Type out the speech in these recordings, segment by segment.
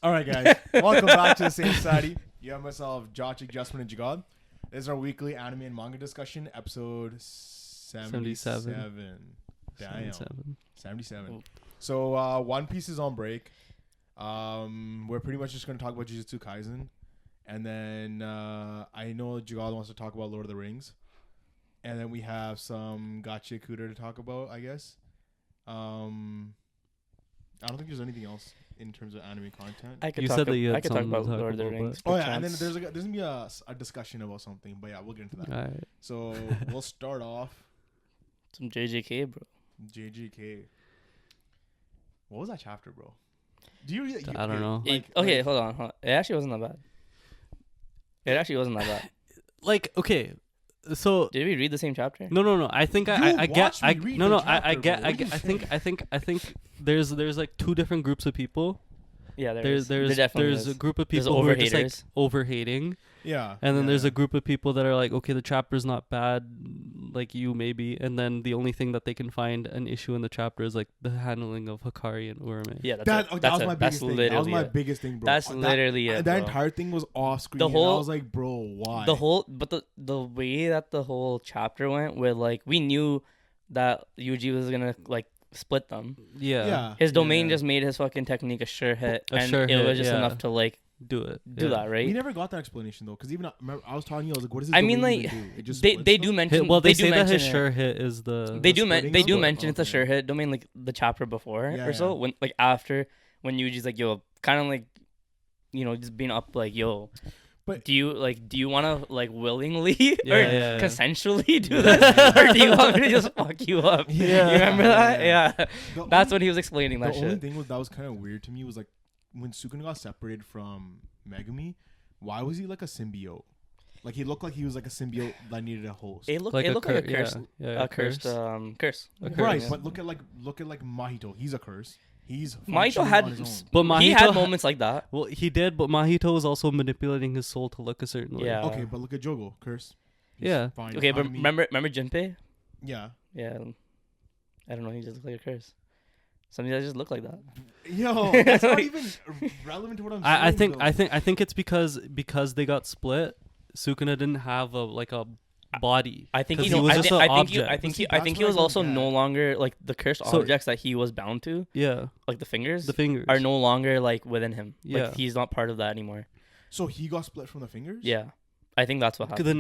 All right, guys. Welcome back to the Sayin Society. You have myself, Jochik, Justman, and Jagad. This is our weekly anime and manga discussion, episode 77. Damn. 77. So, One Piece is on break. We're pretty much just going to talk about Jujutsu Kaisen. And then I know Jagad wants to talk about Lord of the Rings. And then we have some Gachiakuta to talk about, I guess. I don't think there's anything else in terms of anime content. I could talk about Lord of the Rings. Oh yeah, and then there's gonna be a discussion about something, but yeah, we'll get into that. All right. So we'll start off. Some JJK, bro. JJK. What was that chapter, bro? Do you? I don't know. Hold on. It actually wasn't that bad. Okay. So did we read the same chapter? No. I think I get. I think there's like two different groups of people. Yeah, there's a group of people who are just like overhating. Yeah. And then there's a group of people that are like, okay, the chapter's not bad, like you maybe, and then the only thing that they can find an issue in the chapter is like the handling of Hikari and Urame. Yeah, that was my biggest thing. That was my biggest thing, bro. That's literally it. That entire thing was off screen. I was like, bro, why? The way that the whole chapter went, where like we knew that Yuji was gonna like split them. Yeah. His domain just made his fucking technique a sure hit, it was just enough to like do that, right? We never got that explanation though, because even I was telling you, I was like, "What is this?" I mean, like they do mention. Well, they do say that mention his sure hit is the. They do mention it's a sure hit domain, like the chapter before or so. When like after when Yuji's like, "Yo," kind of like, you know, just being up like, "Yo." But do you want to like willingly or consensually do this, or do you want me to just fuck you up? Yeah, you remember that? Yeah, that's what he was explaining. That the only thing that was kind of weird to me was like when Sukuna got separated from Megumi, why was he like a symbiote? Like he looked like he was like a symbiote that needed a host. It looked like a curse, a cursed curse. Right, but look at Mahito. He's a curse. Mahito had, he had moments like that. Well, he did, but Mahito was also manipulating his soul to look a certain way. Yeah. Okay, but look at Jogo, curse. He's fine. Okay, but remember Junpei? Yeah. Yeah. I don't know. He just looked like a curse. Some guys just look like that. Yo, that's not even relevant to what I'm saying. I think it's because they got split. Sukuna didn't have a body. I think he was just an object. I think he was also no longer like the cursed objects that he was bound to. Yeah, like the fingers are no longer like within him. Yeah, like, he's not part of that anymore. So he got split from the fingers. Yeah, I think that's what happened. They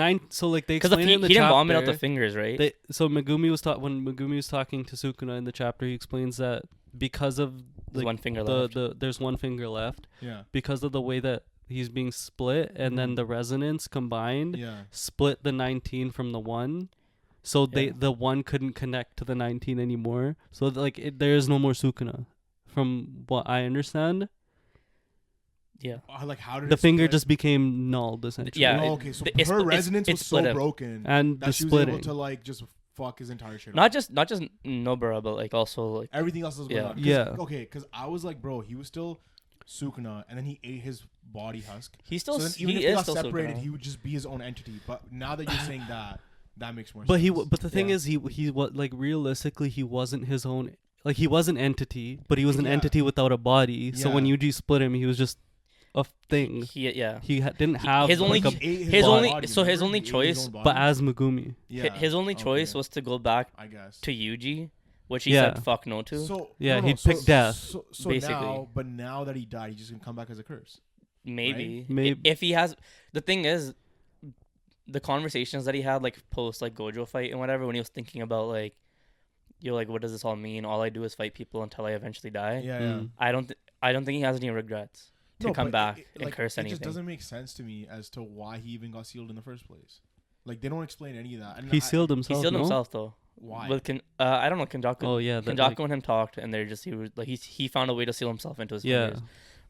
explained in the chapter. He didn't vomit out the fingers, right? So Megumi when Megumi was talking to Sukuna in the chapter, he explains that because of there's one finger left. There's one finger left. Yeah. Because of the way that he's being split, and then the resonance combined split the 19 from the 1. So the 1 couldn't connect to the 19 anymore. So there is no more Sukuna, from what I understand. Yeah. Like how did the finger just became nulled essentially? Yeah. Oh, okay. So her resonance was so broken, and that she was able to like just fuck his entire shit. Not just Nobara, but like also like everything else was going on. Yeah. Okay, because I was like, bro, he was still Sukuna, and then he ate his body husk. He's still so even if he got separated, he would just be his own entity. But now that you're saying that makes more sense. But the thing is, he was like realistically, he wasn't his own. Like he was an entity, but he was an entity without a body. So when Yuji split him, he was just a thing. He didn't have his only choice, but as Megumi, his only choice was to go back, I guess, to Yuji, which he said fuck no to. So he'd pick death. So basically, now that he died, he's just gonna come back as a curse. Maybe, right? Maybe if he has. The thing is, the conversations that he had like post like Gojo fight and whatever, when he was thinking about like, you're like, what does this all mean? All I do is fight people until I eventually die. Yeah. I don't think he has any regrets to come back and curse anything. It just doesn't make sense to me as to why he even got sealed in the first place. Like they don't explain any of that. And he sealed himself. He sealed himself though. Why? With I don't know. Kenjaku. Oh yeah. Kenjaku and him talked, and he found a way to seal himself into his fingers.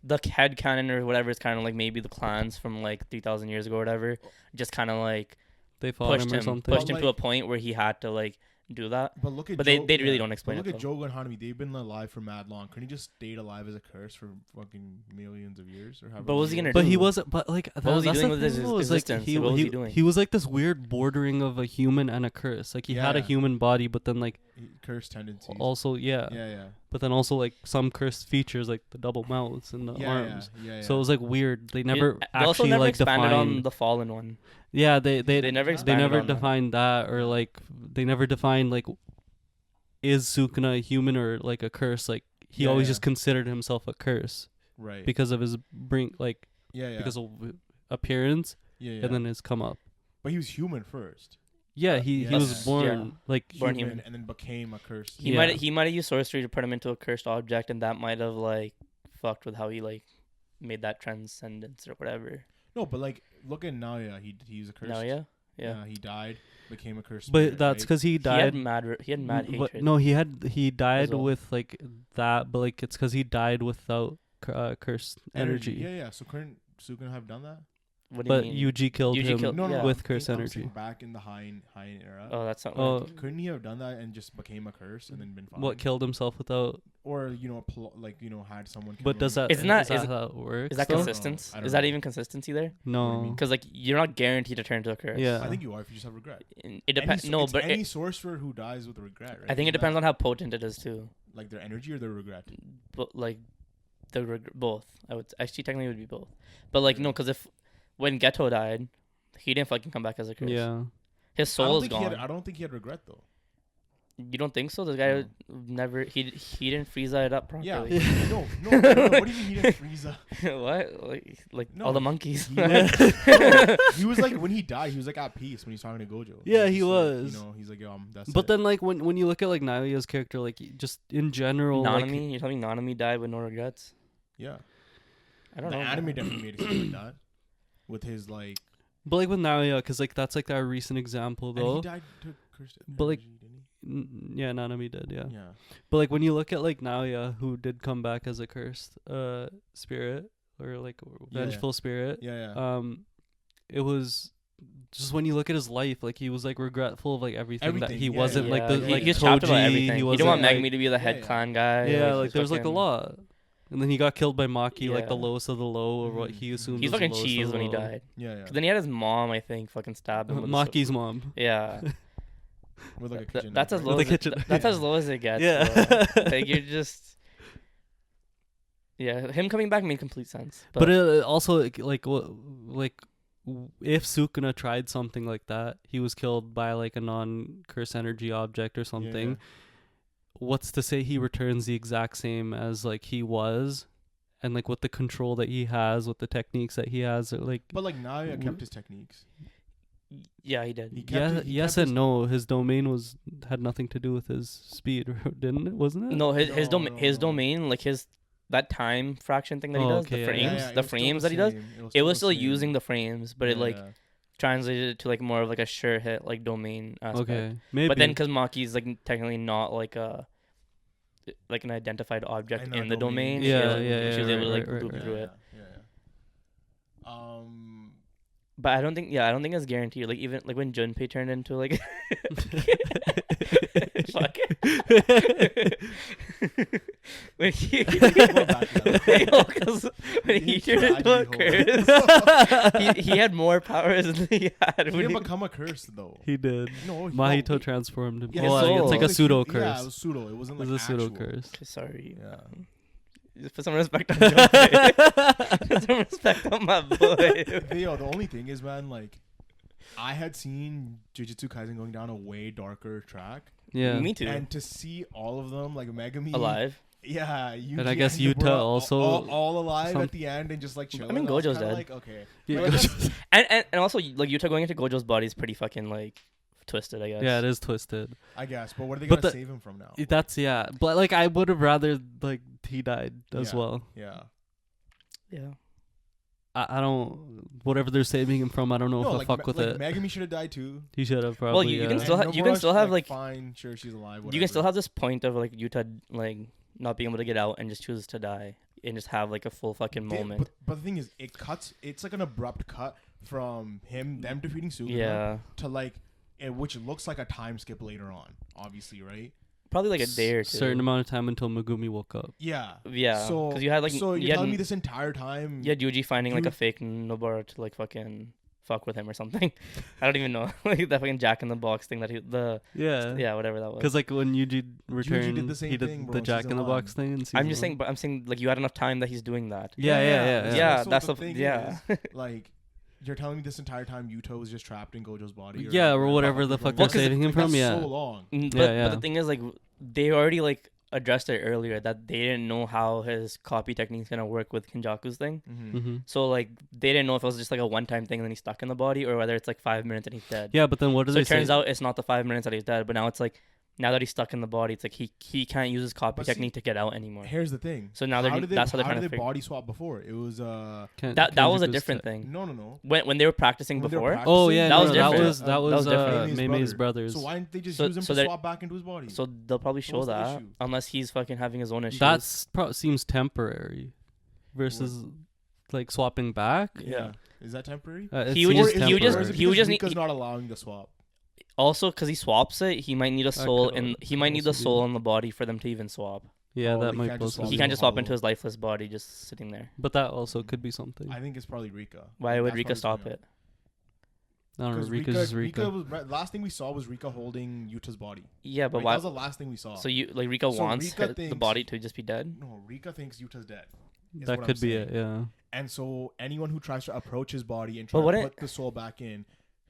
The head canon or whatever is kind of like maybe the clans from like 3,000 years ago or whatever, just kind of like they pushed him to a point where he had to like do that. But they really don't explain it. Look at Jogo and Hanami. They've been alive for mad long. Couldn't he just stayed alive as a curse for fucking millions of years? But what was he gonna do? But he wasn't. But like, what was he doing with his existence? What was he doing? He was like this weird bordering of a human and a curse. Like he had a human body, but then like curse tendencies. Also, yeah. but then also like some cursed features like the double mouths and the arms. So it was like weird. They never actually also never like expanded defined on the fallen one. Yeah, they never defined that, or like they never defined like is Sukuna a human or like a curse? Like he always just considered himself a curse, right? Because of his because of appearance, and then his come up. But he was human first. Yeah, he was born born human and then became a cursed. He might have used sorcery to put him into a cursed object, and that might have like fucked with how he like made that transcendence or whatever. No, but like look at Naoya. He's a cursed. Naoya, yeah. He died, became a cursed. But that's because he died. He had mad hatred. No, he died with like that, but like it's because he died without cursed energy. Yeah. So couldn't Sukuna have done that? What do you mean? Yuji killed him with curse energy. Back in the Heian era. Oh, that's not. Couldn't he have done that and just became a curse and then been fine? What, killed himself without? Or had someone. But is that how it works? Is that consistent? Is that even consistency there? No, because like you're not guaranteed to turn into a curse. Yeah, I think you are if you just have regret. It depends. But any sorcerer who dies with regret, right? I think it depends on how potent it is too. Like their energy or their regret. But like, both. I would actually technically it would be both. But like no, because when Geto died, he didn't fucking come back as a curse. Yeah. His soul is gone. I don't think he had regret though. You don't think so? This guy never he didn't freeze it up properly. Yeah. No. What do you mean he didn't freeze up? What? Like all the monkeys. He was like when he died, he was like at peace when he's talking to Gojo. Yeah, he was. Like, he's like, that's But it. then like when you look at like Naoya's character, like just in general, Nanami, you're telling me Nanami died with no regrets? Yeah. I don't know. The anime definitely made it seem like that. With his like, but like with Naoya, because like that's like our recent example though. And he died to cursed energy, but like, didn't he? Yeah, Nanami did. Yeah. Yeah. But like when you look at like Naoya, who did come back as a cursed spirit or like vengeful spirit. Yeah. It was just when you look at his life, like he was like regretful of like everything that he wasn't like the like he talked about everything. He didn't want Megumi to be the head clan guy. Yeah, like there's like a lot. And then he got killed by Maki, like the lowest of the low, or what he assumed. He's was fucking the lowest cheese of the when he low. died. Yeah. Then he had his mom, I think, fucking stab him. Maki's mom. Yeah. With like a kitchen. That's as low. That's as low as it gets. Yeah. Like you're just. Yeah, him coming back made complete sense. But it also like if Sukuna tried something like that, he was killed by like a non-curse energy object or something. Yeah. What's to say he returns the exact same as like he was, and like with the control that he has, with the techniques that he has, like. But like Naoya kept his techniques. Yeah, he did. Yes and no. His domain had nothing to do with his speed, didn't it? Wasn't it? No, his domain, like that time fraction thing that he does, the frames, the frames that he does, it was still using the frames, but it like translated to like more of like a sure hit like domain aspect. Okay, maybe. But then because Maki's like technically not like an identified object in the domain, she was able to like loop through it. But I don't think it's guaranteed. Like even like when Junpei turned into like fuck when he turned into a curse, he had more powers than he had. He didn't become a curse though. He did. No, Mahito transformed him. Yeah, it's like a pseudo curse. Yeah, it was pseudo. It wasn't like a pseudo curse. Sorry. Yeah. Just put some respect on Junpei. Put some respect on my boy. The only thing is, man, like, I had seen Jujutsu Kaisen going down a way darker track. Yeah. Me too. And to see all of them, like Megumi. Alive. Yeah. And I guess Yuta also. All alive at the end and just like chilling. I mean, Gojo's dead. Like, okay. Yeah, and also, like, Yuta going into Gojo's body is pretty fucking, like, twisted, I guess. Yeah, it is twisted. I guess. But what are they going to save him from now? That's, yeah. But, like, I would have rather, like, he died as well. Yeah. Yeah. I don't. Whatever they're saving him from, I don't know if I'll fuck with it. Megumi should have died too. He should have probably. Well, you can still have like fine, sure she's alive. Whatever. You can still have this point of like Yuta like not being able to get out and just chooses to die and just have like a full fucking moment. But the thing is, it's like an abrupt cut from them defeating Sukuna to like which looks like a time skip later on. Obviously, right? Probably like a day or two. Certain amount of time until Megumi woke up. Yeah. So because you had like you're telling me this entire time. Yeah, Yuji finding like a fake Nobara to like fucking fuck with him or something. I don't even know. Like the fucking Jack in the Box thing that whatever that was. Because like when Yuji returned, Yuji did the same he did thing, bro, the Jack in the Box thing. In I'm just saying, but I'm saying like you had enough time that he's doing that. Yeah. That's the thing. Yeah. Is, like you're telling me this entire time Yuta was just trapped in Gojo's body. Or whatever the fuck they're saving him from. So long. But the thing is, like they already like addressed it earlier that they didn't know how his copy technique is gonna work with Kenjaku's thing. So like they didn't know if it was just like a one-time thing and then he's stuck in the body, or whether it's like 5 minutes and he's dead. Yeah, but then what do they say? So it turns out it's not the 5 minutes that he's dead, but now it's like now that he's stuck in the body, it's like he can't use his copy technique to get out anymore. Here's the thing. So now that's how they're trying to figure. Body swap before? It was that was a different thing. No. When they were practicing before. That was Mei's brothers. So why didn't they just use him to swap back into his body? So they'll probably show that unless he's fucking having his own issues. That seems temporary, versus like swapping back. Yeah, is that temporary? He would just need. Rika's not allowing the swap. Also, because he swaps it, he might need a soul in the body for them to even swap. Yeah, that might be. He can't just swap into his lifeless body just sitting there. But that also could be something. I think it's probably Rika. Why would Rika stop it? I don't know. Rika's Rika. Last thing we saw was Rika holding Yuta's body. Yeah, but why? That was the last thing we saw. So Rika wants the body to just be dead? No, Rika thinks Yuta's dead. That could be it, yeah. And so anyone who tries to approach his body and try to put the soul back in,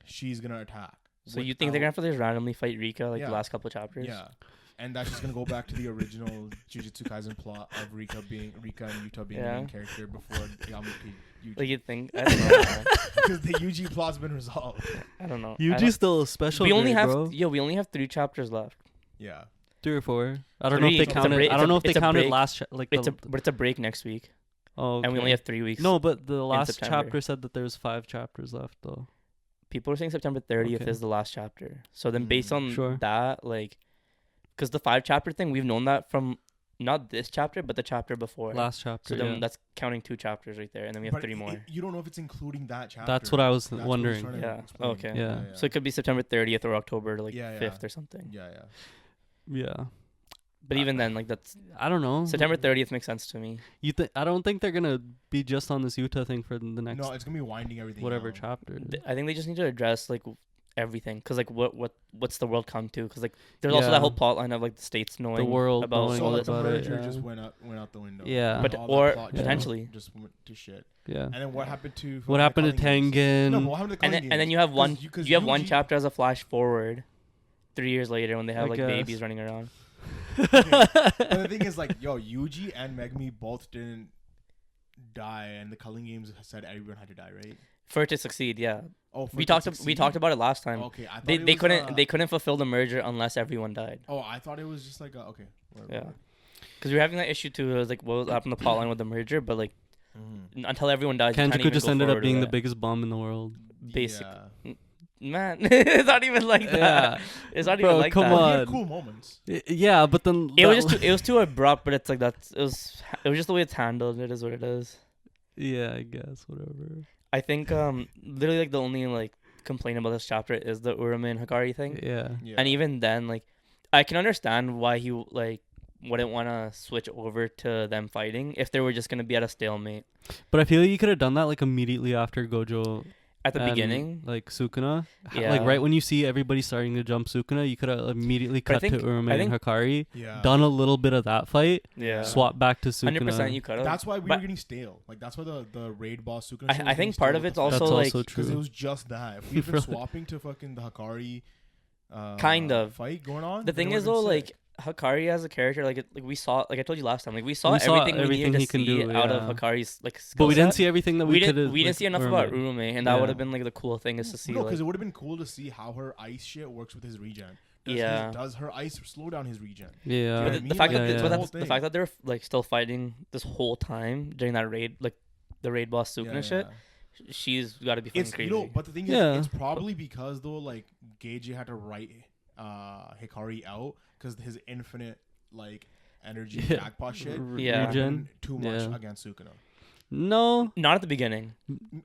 she's gonna attack. So you think they're gonna have to just randomly fight Rika the last couple of chapters? Yeah. And that's just gonna go back to the original Jujutsu Kaisen plot of Rika and Yuta being the main character before Yuji. Like you think? I don't know. Because the Yuji plot's been resolved. I don't know. Yuji's still a special. We only have 3 chapters left. Yeah. 3 or 4. I don't know if they counted. I don't know if they counted last. But it's a break next week. Oh. Okay. And we only have 3 weeks. No, but the last chapter said that there's 5 chapters left though. People are saying September 30th is the last chapter. So then based on that, like, because the 5 chapter thing, we've known that from not this chapter, but the chapter before. Last chapter. So then that's counting 2 chapters right there. And then we have 3 more. You don't know if it's including that chapter. That's what I was wondering. Yeah. Okay. Yeah. So it could be September 30th or October 5th or something. Yeah. But even then, like I don't know. September 30th makes sense to me. I don't think they're gonna be just on this Yuta thing for the next. No, it's gonna be winding everything. Whatever chapter. I think they just need to address like everything, because like what's the world come to? Because like there's also that whole plot line of like the states knowing the world about knowing all so this. The merger just went out the window. Yeah, but or potentially just went to shit. Yeah. And then what happened to Tengen? No, what happened to and then you have one one chapter as a flash forward 3 years later when they have like babies running around. Okay. But the thing is, like, Yuji and Megumi both didn't die, and the Culling Games said everyone had to die, right? For it to succeed, yeah. Oh, we talked about it last time. Okay, I thought they couldn't fulfill the merger unless everyone died. Oh, I thought it was just like okay. Yeah, because we were having that issue too. It was like what happened to the plot line with the merger, but like until everyone died, Kenjaku just ended up being the biggest bum in the world. Basically. Yeah. Man, it's not even like that. Yeah. It's not even like come that. On. He had cool moments. Yeah, but then it was too abrupt. But it's like it was just the way it's handled. It is what it is. Yeah, I guess whatever. I think literally like the only like complaint about this chapter is the Urame and Hikari thing. Yeah. And even then, like, I can understand why he like wouldn't want to switch over to them fighting if they were just gonna be at a stalemate. But I feel like you could have done that like immediately after Gojo. At the beginning, like Sukuna, like right when you see everybody starting to jump Sukuna, you could have immediately cut to Urame and Hikari, done a little bit of that fight, swap back to Sukuna. 100% you could have. That's why we were getting stale. Like that's why the raid boss Sukuna. I think part of it's also like because it was just that. If we've been swapping to fucking the Hikari, kind of fight going on. The thing is though, like Hikari as a character, like we saw, like I told you last time, like we saw everything we needed to see out of Hikari's like skill but we didn't see everything that we could have. We didn't see enough about Urame, and that would have been like the cool thing is to see. No, because it would have been cool to see how her ice shit works with his regen. Does her ice slow down his regen? Yeah. But the fact the fact that they're like still fighting this whole time during that raid, like the raid boss Sukuna shit. She's got to be fucking crazy. But the thing is, it's probably because though, like Geiji had to write Hikari out because his infinite like energy jackpot shit too much against Sukuna. No, not at the beginning.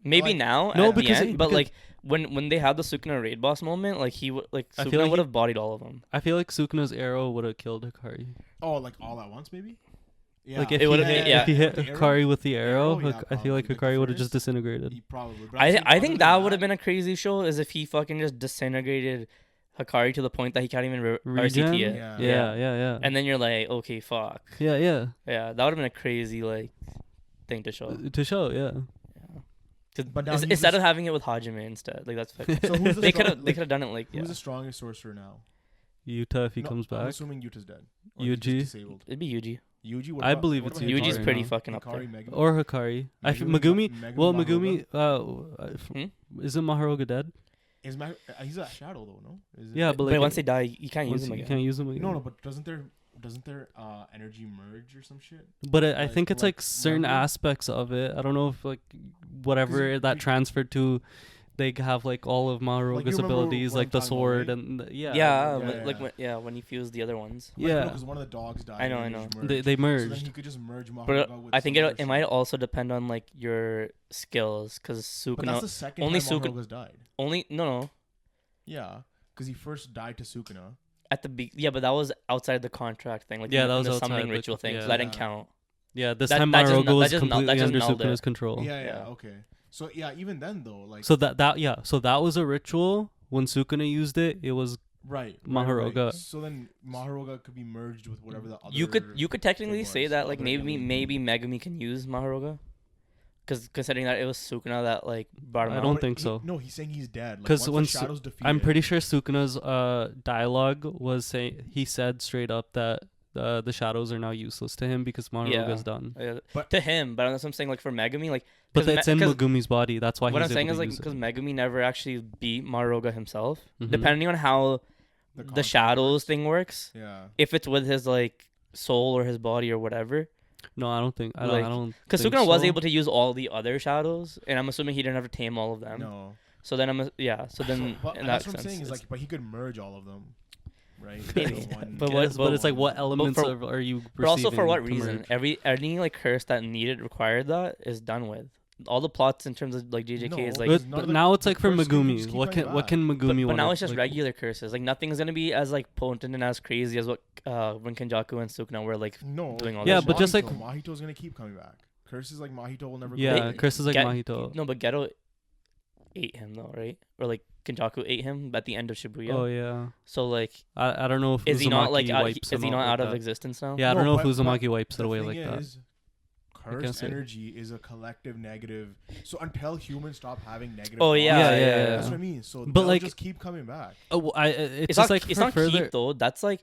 Maybe like, now no, at the end, but like when they had the Sukuna raid boss moment, like Sukuna would have bodied all of them. I feel like Sukuna's arrow would have killed Hikari. Oh, like all at once, maybe. Yeah. Like if he hit Hikari with the arrow, I feel like Hikari would have just disintegrated. He probably. I think that would have been a crazy show, is if he fucking just disintegrated Hikari to the point that he can't even RCT it. Yeah. And then you're like, okay, fuck. Yeah. Yeah, that would have been a crazy like thing to show. Yeah. But instead of having it with Hajime instead, like that's fucking. So they could have done it like. Who's the strongest sorcerer now? Yuta, if he comes back. I'm assuming Yuta's dead. Yuji. It'd be Yuji. Yuji. I believe it's Yuji. Yuji's pretty now. fucking up there. Megumi? Or Hikari. Megumi. Well, Megumi. Isn't Maharoga dead? He's a shadow though, no? Yeah, but like once they die, you can't use them again. You can't use them again. No, but doesn't their energy merge or some shit? But I think it's like certain aspects of it. I don't know if like whatever that transferred to, they have like all of Maharoga's abilities, like the sword and when he fused the other ones. Yeah, because one of the dogs died. I know. They merged. So then he could just merge Maharoga but I think it might also depend on like your skills, because Sukuna. But that's the second time Maharoga's died. No. Yeah, because he first died to Sukuna. At the but that was outside the contract thing. Like that was the outside summoning ritual thing, so that didn't count. Yeah, this time Maharoga was completely under Sukuna's control. Yeah, okay. So yeah, even then though, like so that was a ritual. When Sukuna used it, it was Maharoga. Right. So then Maharoga could be merged with whatever the other. You could technically say that like maybe Megumi can use Maharoga, because considering that it was Sukuna that like brought him out. I don't think so. No, he's saying he's dead. Because when I'm pretty sure Sukuna's dialogue was saying, he said straight up that the shadows are now useless to him because Maharoga's done. Yeah. But to him, but that's what I'm saying. Like for Megumi, like. But it's in Megumi's body. That's why. What I'm saying is like because Megumi never actually beat Maharoga himself. Depending on how the shadows thing works. Yeah. If it's with his like soul or his body or whatever. No, I don't think. I don't. Because Sukuna was able to use all the other shadows, and I'm assuming he didn't have to tame all of them. No. So then So then in that sense, I'm saying is like, but he could merge all of them. Right. But it's like what elements are you? But also for what reason? Any like curse that required that is done with. All the plots in terms of like JJK is like. But now it's like for Megumi. What can Megumi? But now it's just regular curses. Like nothing's gonna be as like potent and as crazy as what when Kenjaku and Sukuna were like doing all. Yeah, but just like Mahito's gonna keep coming back. Curses like Mahito will never. Yeah, curses like Mahito. No, but Geto ate him though, right? Or like Kenjaku ate him at the end of Shibuya. Oh yeah. So like, I don't know if is he not like out of existence now? Yeah, I don't know if Uzumaki wipes it away like that. Curse energy is a collective negative. So until humans stop having negative. Oh yeah. That's what I mean. So but like, just keep coming back. It's just like it's not further. Keep though. That's like.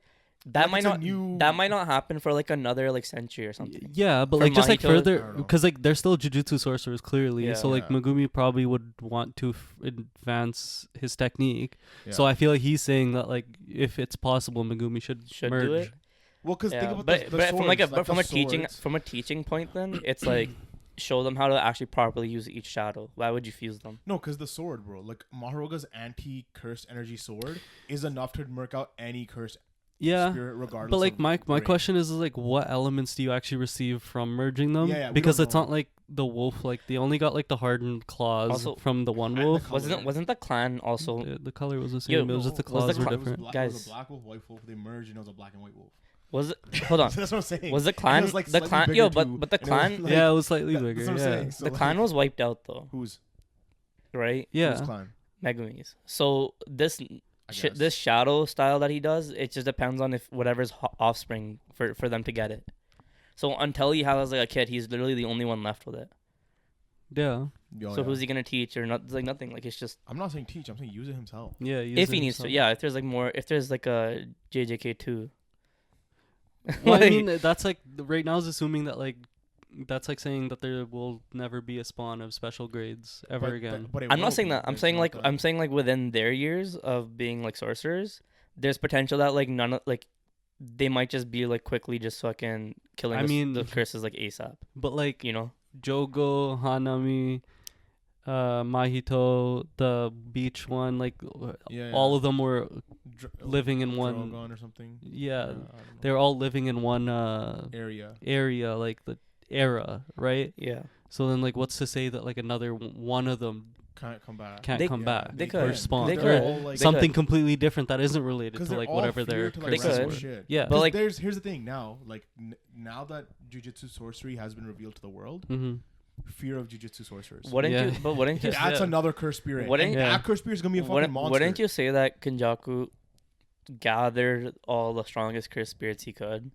That might not happen for like another like century or something. Yeah, but like just like further, because like they're still Jujutsu sorcerers clearly. So like Megumi probably would want to advance his technique. Yeah. So I feel like he's saying that like if it's possible, Megumi should merge. Do it. Well, because think about but from a teaching point, then it's like show them how to actually properly use each shadow. Why would you fuse them? No, because the sword, bro. Like Maharoga's anti-curse energy sword is enough to mark out any curse. Yeah, regardless, but like my question is like, what elements do you actually receive from merging them? Because it's not like the wolf. Like they only got like the hardened claws also, from the one wolf. Wasn't the clan also? The color was the same. It was just the claws were different. Guys, it was a black wolf, white wolf. They merged and it was a black and white wolf. Was it? Hold on. That's what I'm saying. Was the clan like the clan? Yo, but the clan. It was slightly bigger. That's what I'm saying. So the clan was wiped out though. Whose? Right. Yeah. Whose clan? Megumi's. So this shadow style that he does, it just depends on if whatever's offspring for them to get it. So until he has like a kid, he's literally the only one left with it. Yeah. Who's he gonna teach or not? Like nothing. Like it's just. I'm not saying teach. I'm saying use it himself. Yeah. If he needs to. Yeah. If there's like more. If there's like a JJK 2. Well, I mean that's like right now is assuming that like. That's like saying that there will never be a spawn of special grades ever again. But I'm not saying that. I'm saying like within their years of being like sorcerers, there's potential that like none of like they might just be like quickly just fucking killing the curses like ASAP. But like Jogo, Hanami, Mahito, the beach one, like all of them were living in one or something. Yeah, they're all living in one area like the era, right? Yeah. So then like what's to say that like another one of them can't come back. They could. Or spawn. They Or could. Like, something completely different that isn't related to they're like all whatever they're feared to, They could. shit. Yeah. But like, here's the thing now. Like now that Jujutsu sorcery has been revealed to the world, fear of Jujutsu sorcerers. Wouldn't you? That's another cursed spirit. That cursed spirit is gonna be a fucking monster. Wouldn't you say that Kenjaku gathered all the strongest cursed spirits he could?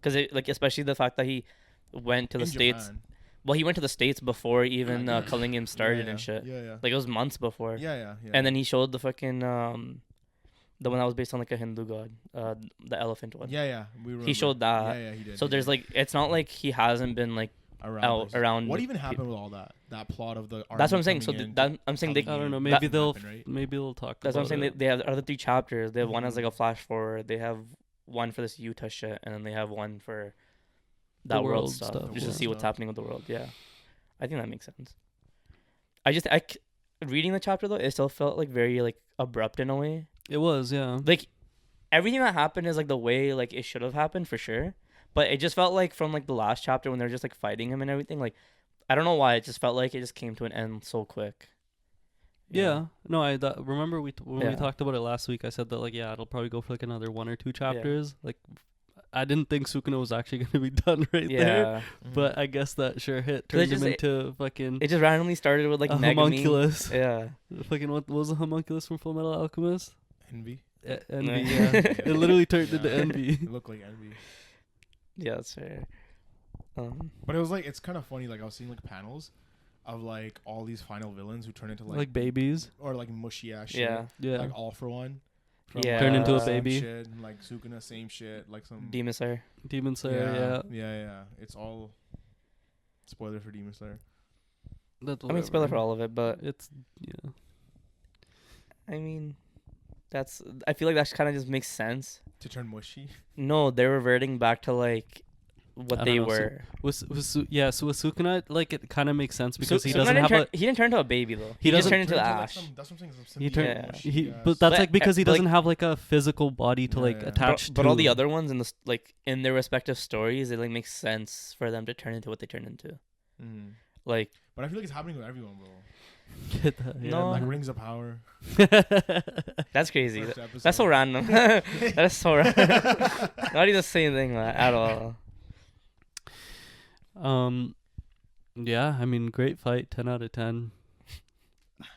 Because like especially the fact that he went to the States. Japan. Well, he went to the States before even Cullingham started and shit. Yeah. Like it was months before. Yeah. And then he showed the fucking the one that was based on like a Hindu god, the elephant one. Yeah. He showed that. Yeah, he did. So there's like, it's not like he hasn't been like around. What even happened with all that? That plot of the. That's what I'm saying. So I'm saying they. I don't know. Maybe they'll talk. That's what I'm saying. It. They have the other 3 chapters. They have one as like a flash forward. They have one for this Utah shit, and then they have one for that world stuff, just to see what's happening with the world. Yeah, I think that makes sense. Reading the chapter though, it still felt like very like abrupt in a way. It was, yeah. Like everything that happened is like the way like it should have happened for sure, but it just felt like from like the last chapter when they're just like fighting him and everything. Like I don't know why it just felt like it just came to an end so quick. Yeah. No, remember when we talked about it last week. I said that like it'll probably go for like another 1 or 2 chapters. Yeah. Like I didn't think Sukuna was actually going to be done there. Mm-hmm. But I guess that sure hit. Turned him into fucking... It just randomly started with like a homunculus. Yeah. Fucking what was a homunculus from Full Metal Alchemist? Envy. Envy, yeah. It literally turned into Envy. It looked like Envy. Yeah, that's fair. But it was like, it's kind of funny. Like I was seeing like panels of like all these final villains who turn into like babies. Or like mushy ass shit. Yeah. Like All For One. Turn into a baby. Shit, and like Sukuna, same shit. Like some Demon Slayer, yeah. It's all spoiler for Demon Slayer. I mean, spoiler for all of it, but it's I mean, I feel like that kind of just makes sense. To turn mushy. No, they're reverting back to like what they were. So with Sukuna, like it kind of makes sense because he doesn't have he didn't turn into a baby though. He just turned into Ash. That's what I'm saying. But that's like because he doesn't have like a physical body to attach to. But all the other ones in their respective stories, it like makes sense for them to turn into what they turn into. Mm-hmm. Like, but I feel like it's happening with everyone, bro. Get that, no, like Rings of Power. That's crazy. That's so random. That's so random. Not even the same thing at all. Yeah, I mean, great fight, 10 out of 10.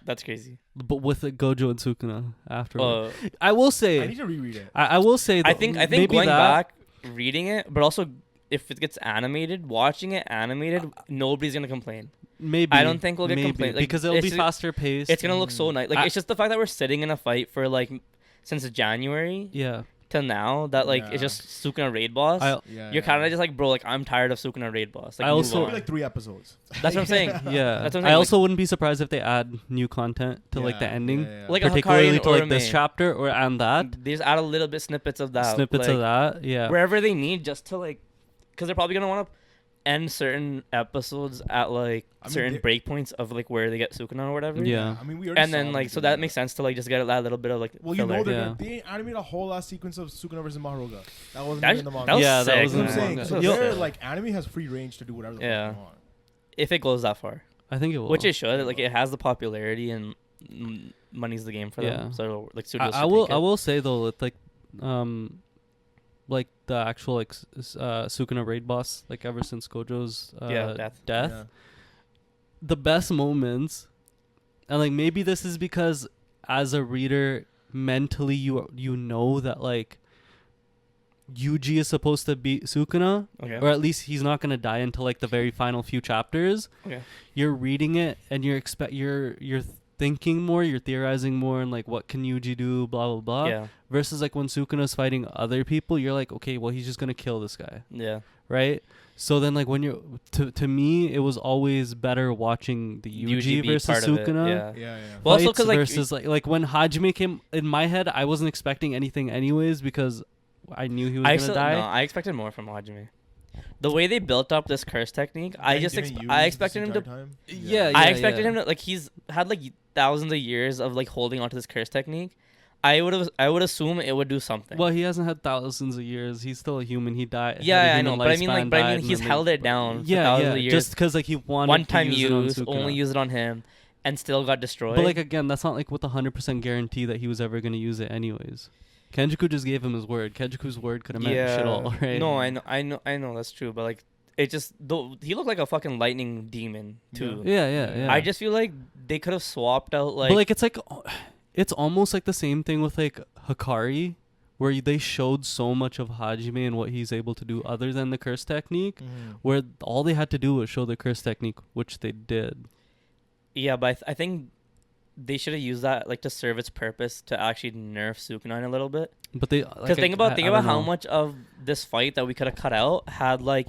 That's crazy. But with Gojo and Sukuna afterward. I will say, I need to reread it. I will say, I think going back, reading it, but also if it gets animated, watching it animated, nobody's gonna complain. Maybe I don't think we'll get complaints because it'll be faster paced. It's gonna look so nice. Like it's just the fact that we're sitting in a fight for like since January. Yeah. Till now that like it's just Sukuna raid boss. You're kind of just like, bro, like I'm tired of Sukuna raid boss. Like, I also like 3 episodes. That's what I'm saying. Yeah. That's what I'm saying. I also wouldn't be surprised if they add new content to like the ending, like particularly to like Orome. this chapter and that. They just add a little bit snippets of that. Yeah. Wherever they need, just to like, because they're probably gonna want to end certain episodes at like certain breakpoints of like where they get Sukuna or whatever. Yeah. I mean, we already and then like so that makes sense to like just get that little bit of like. Well, filler. They animated a whole last sequence of Sukuna versus Mahoruga. That wasn't in the manga. That was in the manga. So they're like anime has free range to do whatever they want. If it goes that far, I think it will. Which it should. Like it has the popularity and money's the game for them. So like studios. I will say though, it's like the actual like Sukuna raid boss, like ever since Gojo's death. The best moments, and like maybe this is because as a reader mentally you know that like Yuji is supposed to be Sukuna, or at least he's not gonna die until like the very final few chapters. You're reading it and you're thinking more, you're theorizing more, and like what can Yuji do, blah blah blah. Versus like when Sukuna's fighting other people, you're like, okay, well he's just gonna kill this guy. Right. So then like when you're to me, it was always better watching the Yuji versus Sukuna. Well, also because versus like when Hajime came in my head, I wasn't expecting anything anyways because I knew he was gonna die. No, I expected more from Hajime. The way they built up this curse technique, I expected him to. I expected him to like he's had like thousands of years of like holding onto this curse technique. I would assume it would do something. Well, he hasn't had thousands of years. He's still a human. He died. Yeah, I know. But I mean, he's held it down for thousands of years. Just because like he wanted one time use, only use it on him, and still got destroyed. But like again, that's not like with 100% guarantee that he was ever gonna use it anyways. Kenjaku just gave him his word. Kenjaku's word could have meant shit all, right? No, I know that's true, but like it just though he looked like a fucking lightning demon too. Yeah. I just feel like they could have swapped out like. But like it's almost like the same thing with like Hikari, where they showed so much of Hajime and what he's able to do other than the curse technique, where all they had to do was show the curse technique, which they did. Yeah, but I think they should have used that like to serve its purpose to actually nerf Sukuna a little bit. But they because think about how much of this fight that we could have cut out had like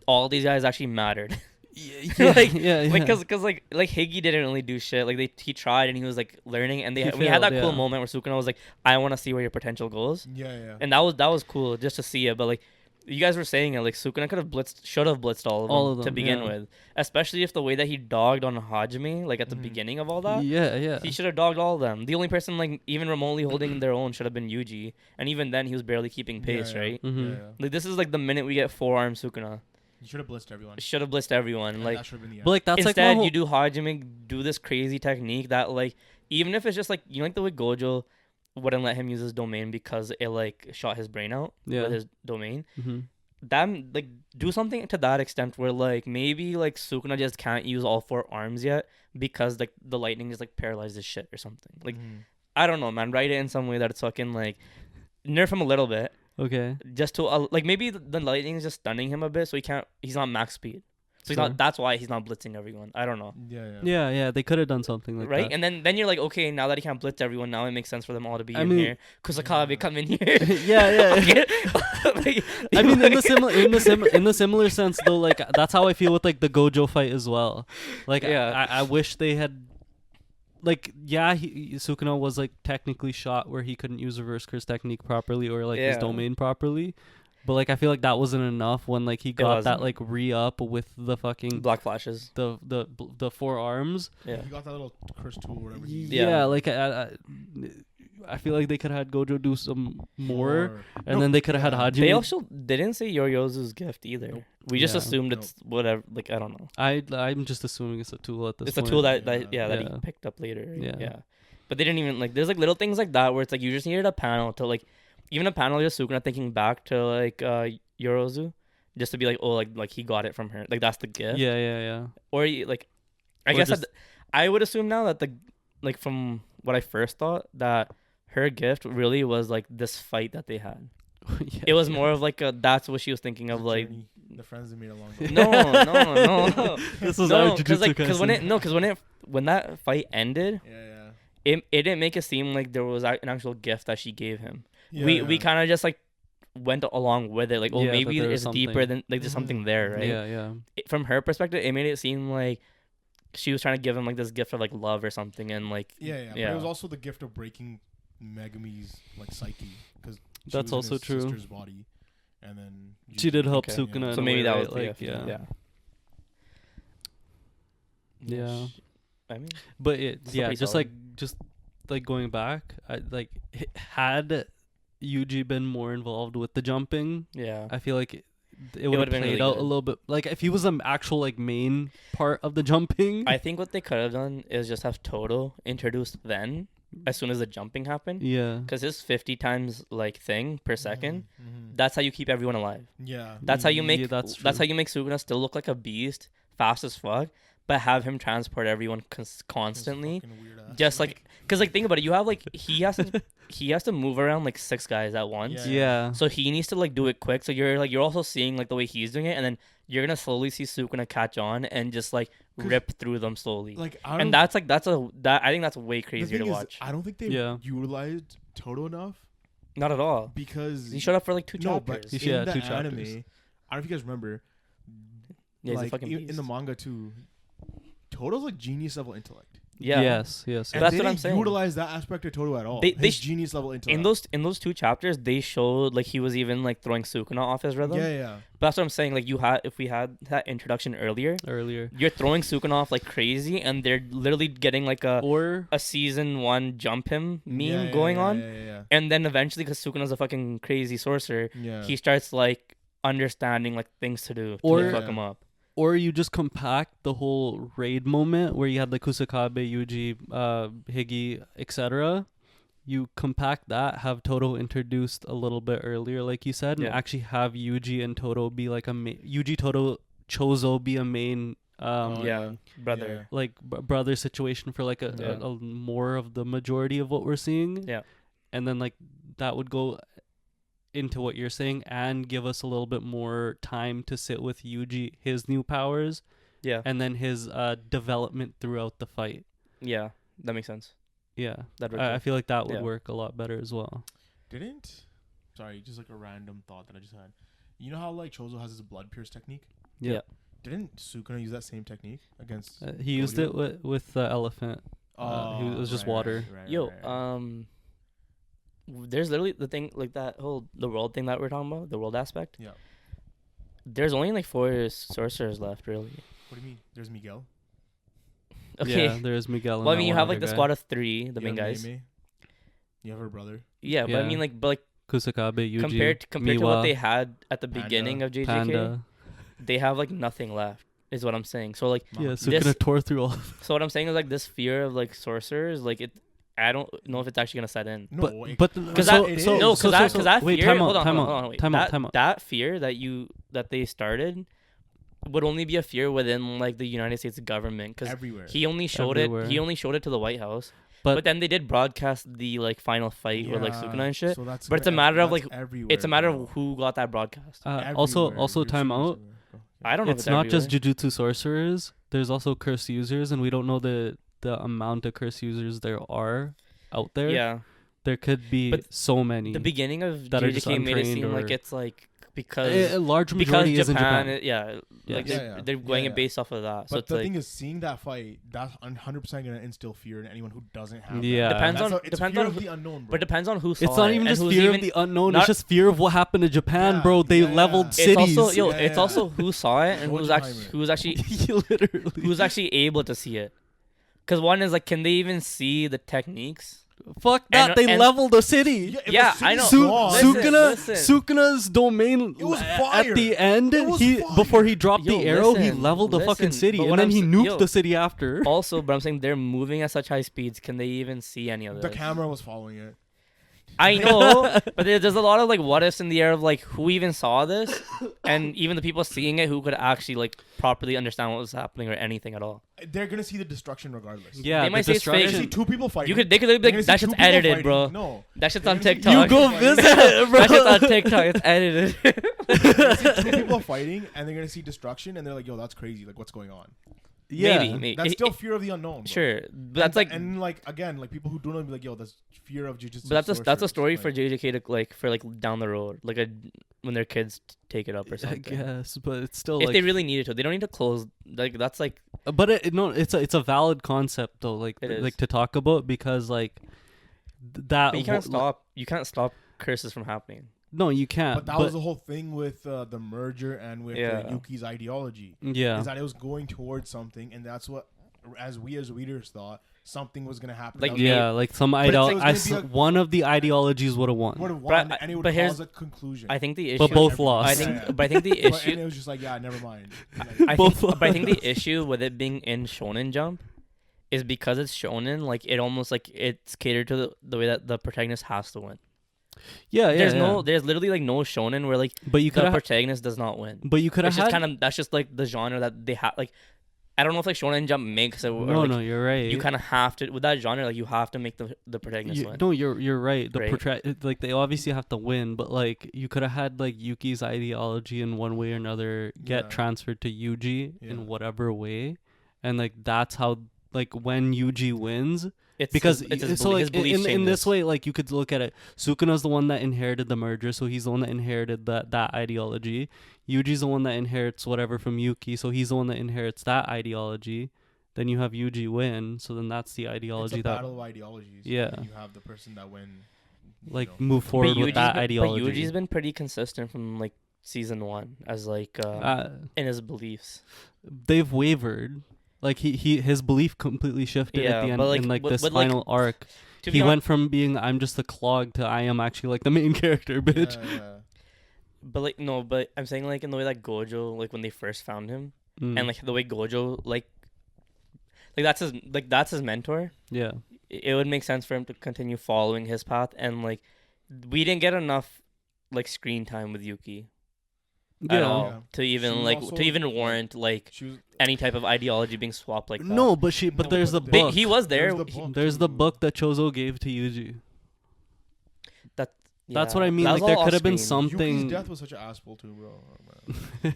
all these guys actually mattered. Because like Higgy didn't really do shit. Like he tried and he was like learning, and we had that cool moment where Sukuna was like, "I want to see where your potential goes." Yeah. And that was cool just to see it. But like you guys were saying, it like Sukuna should have blitzed all of them to begin with. Especially if the way that he dogged on Hajime, like at the beginning of all that. Yeah. He should have dogged all of them. The only person like even remotely holding their own should have been Yuji, and even then he was barely keeping pace, right? Mm-hmm. Yeah. Like this is like the minute we get forearm Sukuna. You should have blitzed everyone. Should have blitzed everyone. Like, but like that's instead like you do Hajime do this crazy technique that like even if it's just like like the way Gojo wouldn't let him use his domain because it like shot his brain out with his domain. Mm-hmm. That like do something to that extent where like maybe like Sukuna just can't use all 4 arms yet because like the lightning is like paralyzed his shit or something. Like I don't know, man. Write it in some way that it's fucking like nerf him a little bit. Okay. Just to like maybe the lightning is just stunning him a bit, so he's not max speed. So he's not. That's why he's not blitzing everyone. I don't know. Yeah. They could have done something like that, right? And then you're like, okay, now that he can't blitz everyone, now it makes sense for them all to be in here. Kusakabe come in here. yeah. I mean, in the similar sense though, like that's how I feel with like the Gojo fight as well. Like I wish they had. Like Sukuna was like technically shot where he couldn't use reverse curse technique properly or like his domain properly, but like I feel like that wasn't enough when like he got that like re-up with the fucking black flashes, the 4 arms. Yeah, he got that little curse tool or whatever. Like I feel like they could have had Gojo do some more, and then they could have had Hajime. They also didn't say Yoryozu's gift either. Nope. We just assumed it's whatever. Like I don't know. I'm just assuming it's a tool at this point. It's a tool that he picked up later. Right? Yeah. But they didn't even like. There's like little things like that where it's like you just needed a panel to like, even a panel just Sukuna thinking back to like Yoryozu, just to be like, oh, like he got it from her. Like that's the gift. Yeah. Or like, I guess I would assume now that like from what I first thought that her gift really was like this fight that they had. It was more of like that's what she was thinking of, like the friends they made along the way. No. This was our Jujutsu because when that fight ended, it didn't make it seem like there was an actual gift that she gave him. We kind of just like went along with it, like maybe it's deeper than like there's something there, right? From her perspective, it made it seem like she was trying to give him like this gift of like love or something, and like but it was also the gift of breaking Megumi's like psyche, because that's also in his true. Sister's body, and then she did help Sukuna. So maybe that was like yeah. I mean, but just like going back, had Yuji been more involved with the jumping, I feel like it would have played really out a little bit. Like if he was an actual like main part of the jumping, I think what they could have done is just have Todo introduced then. As soon as the jumping happened, because his 50 times like thing per second, that's how you keep everyone alive. That's how you make that's how you make Sukuna still look like a beast, fast as fuck, but have him transport everyone constantly. Just like, because like think about it, you have like he has to move around like 6 guys at once. So he needs to like do it quick. So you're also seeing like the way he's doing it, and then you're gonna slowly see Sukuna catch on and just like rip through them slowly. Like, I think that's way crazier to watch. I don't think they utilized Todo enough. Not at all. Because he showed up for like 2 chapters. No, but in the anime, I don't know if you guys remember. Yeah, like in the manga too, Todo's like genius level intellect. Yeah. Yes. And that's what I'm saying. Utilize that aspect of Todo at all. His genius level intellect. In those 2 chapters, they showed like he was even like throwing Sukuna off his rhythm. Yeah. But that's what I'm saying. Like if we had that introduction earlier, you're throwing Sukuna off like crazy, and they're literally getting like a season 1 jump him meme going on. And then eventually, because Sukuna's a fucking crazy sorcerer, he starts like understanding like things to do to fuck him up. or you just compact the whole raid moment where you had like Kusakabe, Yuji, Higi, etc. You compact that, have Todo introduced a little bit earlier, like you said, and actually have Yuji and Todo be like Yuji, Todo, Chozo be a main brother, like brother situation for like a more of the majority of what we're seeing. Yeah, and then like that would go into what you're saying and give us a little bit more time to sit with Yuji, his new powers, and then his development throughout the fight. Yeah, that makes sense. Yeah, I feel like that would work a lot better as well. Sorry, just like a random thought that I just had. You know how like Chozo has his blood pierce technique? Yeah. Didn't Sukuna use that same technique against? He used it with the elephant. It was just water. There's literally the thing like that whole the world thing that we're talking about, the world aspect. Yeah. There's only like 4 sorcerers left, really. What do you mean? There's Miguel. Okay. Yeah, there's Miguel. Well, I mean, you have like the squad of 3, the main guys. You have her brother. Yeah, but I mean, like Kusakabe, Yuji, compared Miwa, to what they had at the beginning of JJK, Panda. They have like nothing left. Is what I'm saying. So like, Sukuna tore through all. So what I'm saying is like this fear of like sorcerers, like it. I don't know if it's actually gonna set in. No, because that wait, fear. Time out. That fear that they started would only be a fear within like the United States government, because everywhere he only showed it to the White House. But then they did broadcast the like final fight with like Sukuna and shit. So but it's a matter of like it's a matter of who got that broadcast. Also time out. I don't know. It's not just Jujutsu sorcerers. There's also curse users, and we don't know the amount of curse users there are out there. Yeah, there could be so many. The beginning of JJK made it seem like it's like because a large majority because is in Japan. They're going it based off of that. But so the thing is, seeing that fight, that's 100% gonna instill fear in anyone who doesn't have. Yeah, depends on the unknown, bro. But depends on who saw it. It's not even just fear of the unknown. It's just fear of what happened to Japan, bro. They leveled cities. It's also who saw it and who's actually able to see it. Because one is like, can they even see the techniques? Fuck that! They leveled a city. Yeah, I know. Sukuna's domain. It was fire. At the end, before he dropped the arrow, he leveled the fucking city, and then he nuked the city after. Also, but I'm saying they're moving at such high speeds. Can they even see any of this? The camera was following it. I know, but there's a lot of like what ifs in the air of like who even saw this, and even the people seeing it who could actually like properly understand what was happening or anything at all. They're gonna see the destruction regardless. Yeah, they might say it's fake. They're gonna see 2 people fighting. They could be like, that shit's edited, bro. No, that shit's on TikTok. You go visit it, bro. That shit's on TikTok. It's edited. They're gonna see 2 people fighting, and they're gonna see destruction, and they're like, "Yo, that's crazy! Like, what's going on?" Yeah, maybe. That's still fear of the unknown. Bro. Sure, but that's like, and like again, like people who don't know, be like, "Yo, that's fear of Jujutsu." But that's a story for JJK to like down the road, like when their kids take it up or something. I guess, but it's still if they really needed to, they don't need to close. Like that's like. But it's a valid concept though, like to talk about, because like that. But you can't stop curses from happening. No, you can't. But that was the whole thing with the merger and with Yuki's ideology. Yeah, is that it was going towards something, and that's what, as readers thought, something was gonna happen. Like some one of the ideologies would have won. And it would cause a conclusion. I think the issue, but both lost. But I think the issue, and it was just like, never mind. But I think the issue with it being in Shonen Jump is because it's shonen. Like it almost like it's catered to the way that the protagonist has to win. There's literally like no shonen where like the protagonist does not win. But you could have that's just like the genre that they have. Like I don't know if like Shonen Jump makes it. No, you're right. You kind of have to with that genre. Like you have to make the protagonist win. No, you're right. Like they obviously have to win, but like you could have had like Yuki's ideology in one way or another get transferred to Yuji in whatever way, and like that's how like when Yuji wins. In this way, like you could look at it, Sukuna's the one that inherited the merger, so he's the one that inherited that ideology. Yuji's the one that inherits whatever from Yuki, so he's the one that inherits that ideology. Then you have Yuji win, so then that's the ideology. It's a battle of ideologies. Yeah, you have the person that win. Move forward with that ideology. But Yuji's been pretty consistent from like season 1 as like in his beliefs. They've wavered. Like his belief completely shifted at the end in this final arc. He went from being I'm just a clog to I am actually like the main character, bitch. Yeah. But I'm saying like in the way that Gojo, like when they first found him, and like the way Gojo like that's his mentor. Yeah. It would make sense for him to continue following his path, and like we didn't get enough like screen time with Yuki at all to even warrant like any type of ideology being swapped like that. No, but there's the book. He was there. There's the book that Chozo gave to Yuji. That's what I mean. Like there could have been something. Yuki's death was such an asshole too, bro. Oh,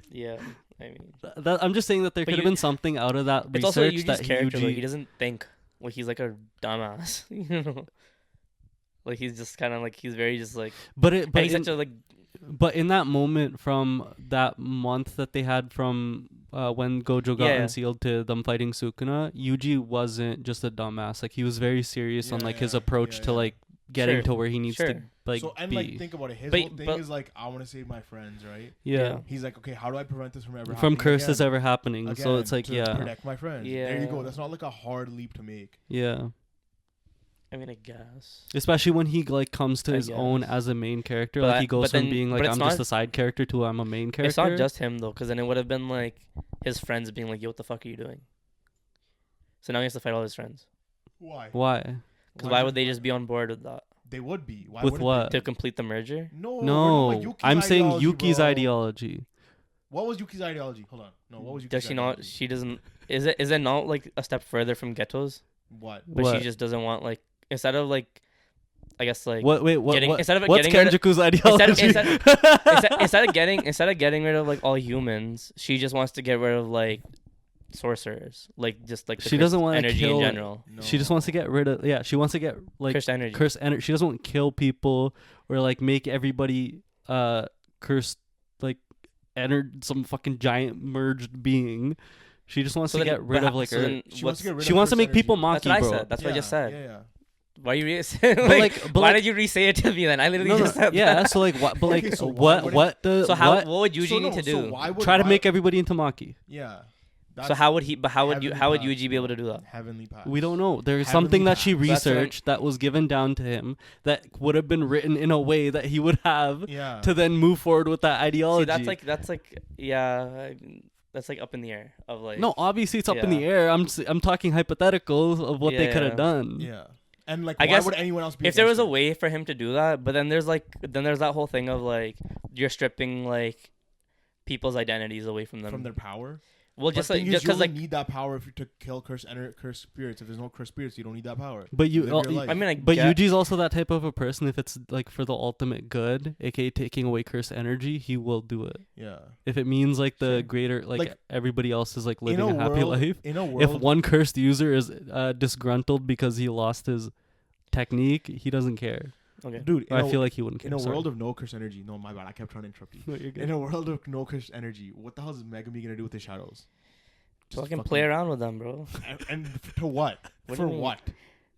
yeah, I mean, I'm just saying that there could have been something out of that it's research. It's also Yuji's character. Like, he doesn't think. Like he's like a dumbass, you know. Like he's just kind of like he's very just like. But he's such a like. But in that moment from that month that they had from when Gojo got unsealed to them fighting Sukuna, Yuji wasn't just a dumbass. Like he was very serious on like his approach to like getting to where he needs to like be. Like think about it. His whole thing is like, I want to save my friends, right? Yeah. He's like, okay, how do I prevent this from ever happening? From curses ever happening. So it's like to protect my friends. Yeah. There you go. That's not like a hard leap to make. Yeah. I mean, I guess. Especially when he like comes to his own as a main character, like he goes from being like I'm just a side character to I'm a main character. It's not just him though, because then it would have been like his friends being like, "Yo, what the fuck are you doing?" So now he has to fight all his friends. Why? Because why would they just be on board with that? They would be. Why with what? To complete the merger? No. I'm saying Yuki's ideology. What was Yuki's ideology? Hold on. No, what was Yuki's Does she ideology? Not? She doesn't. Is it not like a step further from Ghetto's? What? But she just doesn't want like instead of like. I guess like what? Instead of what's Kenjaku's ideology? Instead of getting rid of like all humans, she just wants to get rid of like sorcerers, like just like she doesn't want energy to kill in general. No. She just wants to get rid of she wants to get like cursed energy. She doesn't want to kill people or like make everybody cursed like some fucking giant merged being. She just wants to get rid of like she wants to make people mock you, bro. That's what I just said. Yeah. Why you why did you re-say it to me then? I literally just said that. So like what? But like okay, so what would Yuji need to do? Try to make everybody into Maki. Yeah. So how would Yuji be able to do that? Heavenly path. We don't know. There's something that she researched that was given down to him that would have been written in a way that he would have to then move forward with that ideology. See, that's like up in the air of like. No, obviously it's up in the air. I'm talking hypotheticals of what they could have done. Yeah. And like, why would anyone else be? If there was a way for him to do that, but then there's that whole thing of like you're stripping like people's identities away from them, from their power. Well, just because like need that power if you to kill cursed spirits. If there's no cursed spirits, you don't need that power. But Yuji's also that type of a person. If it's like for the ultimate good, aka taking away cursed energy, he will do it. Yeah. If it means like the greater like everybody else is like living a happy life. In a world, if one cursed user is disgruntled because he lost his technique, he doesn't care. Okay. Dude, I feel like he wouldn't care. In a world of no cursed energy, no, my bad, I kept trying to interrupt you. No, you're good. In a world of no cursed energy, what the hell is Megami gonna do with his shadows? So I can play around with them, bro. And to what? For what?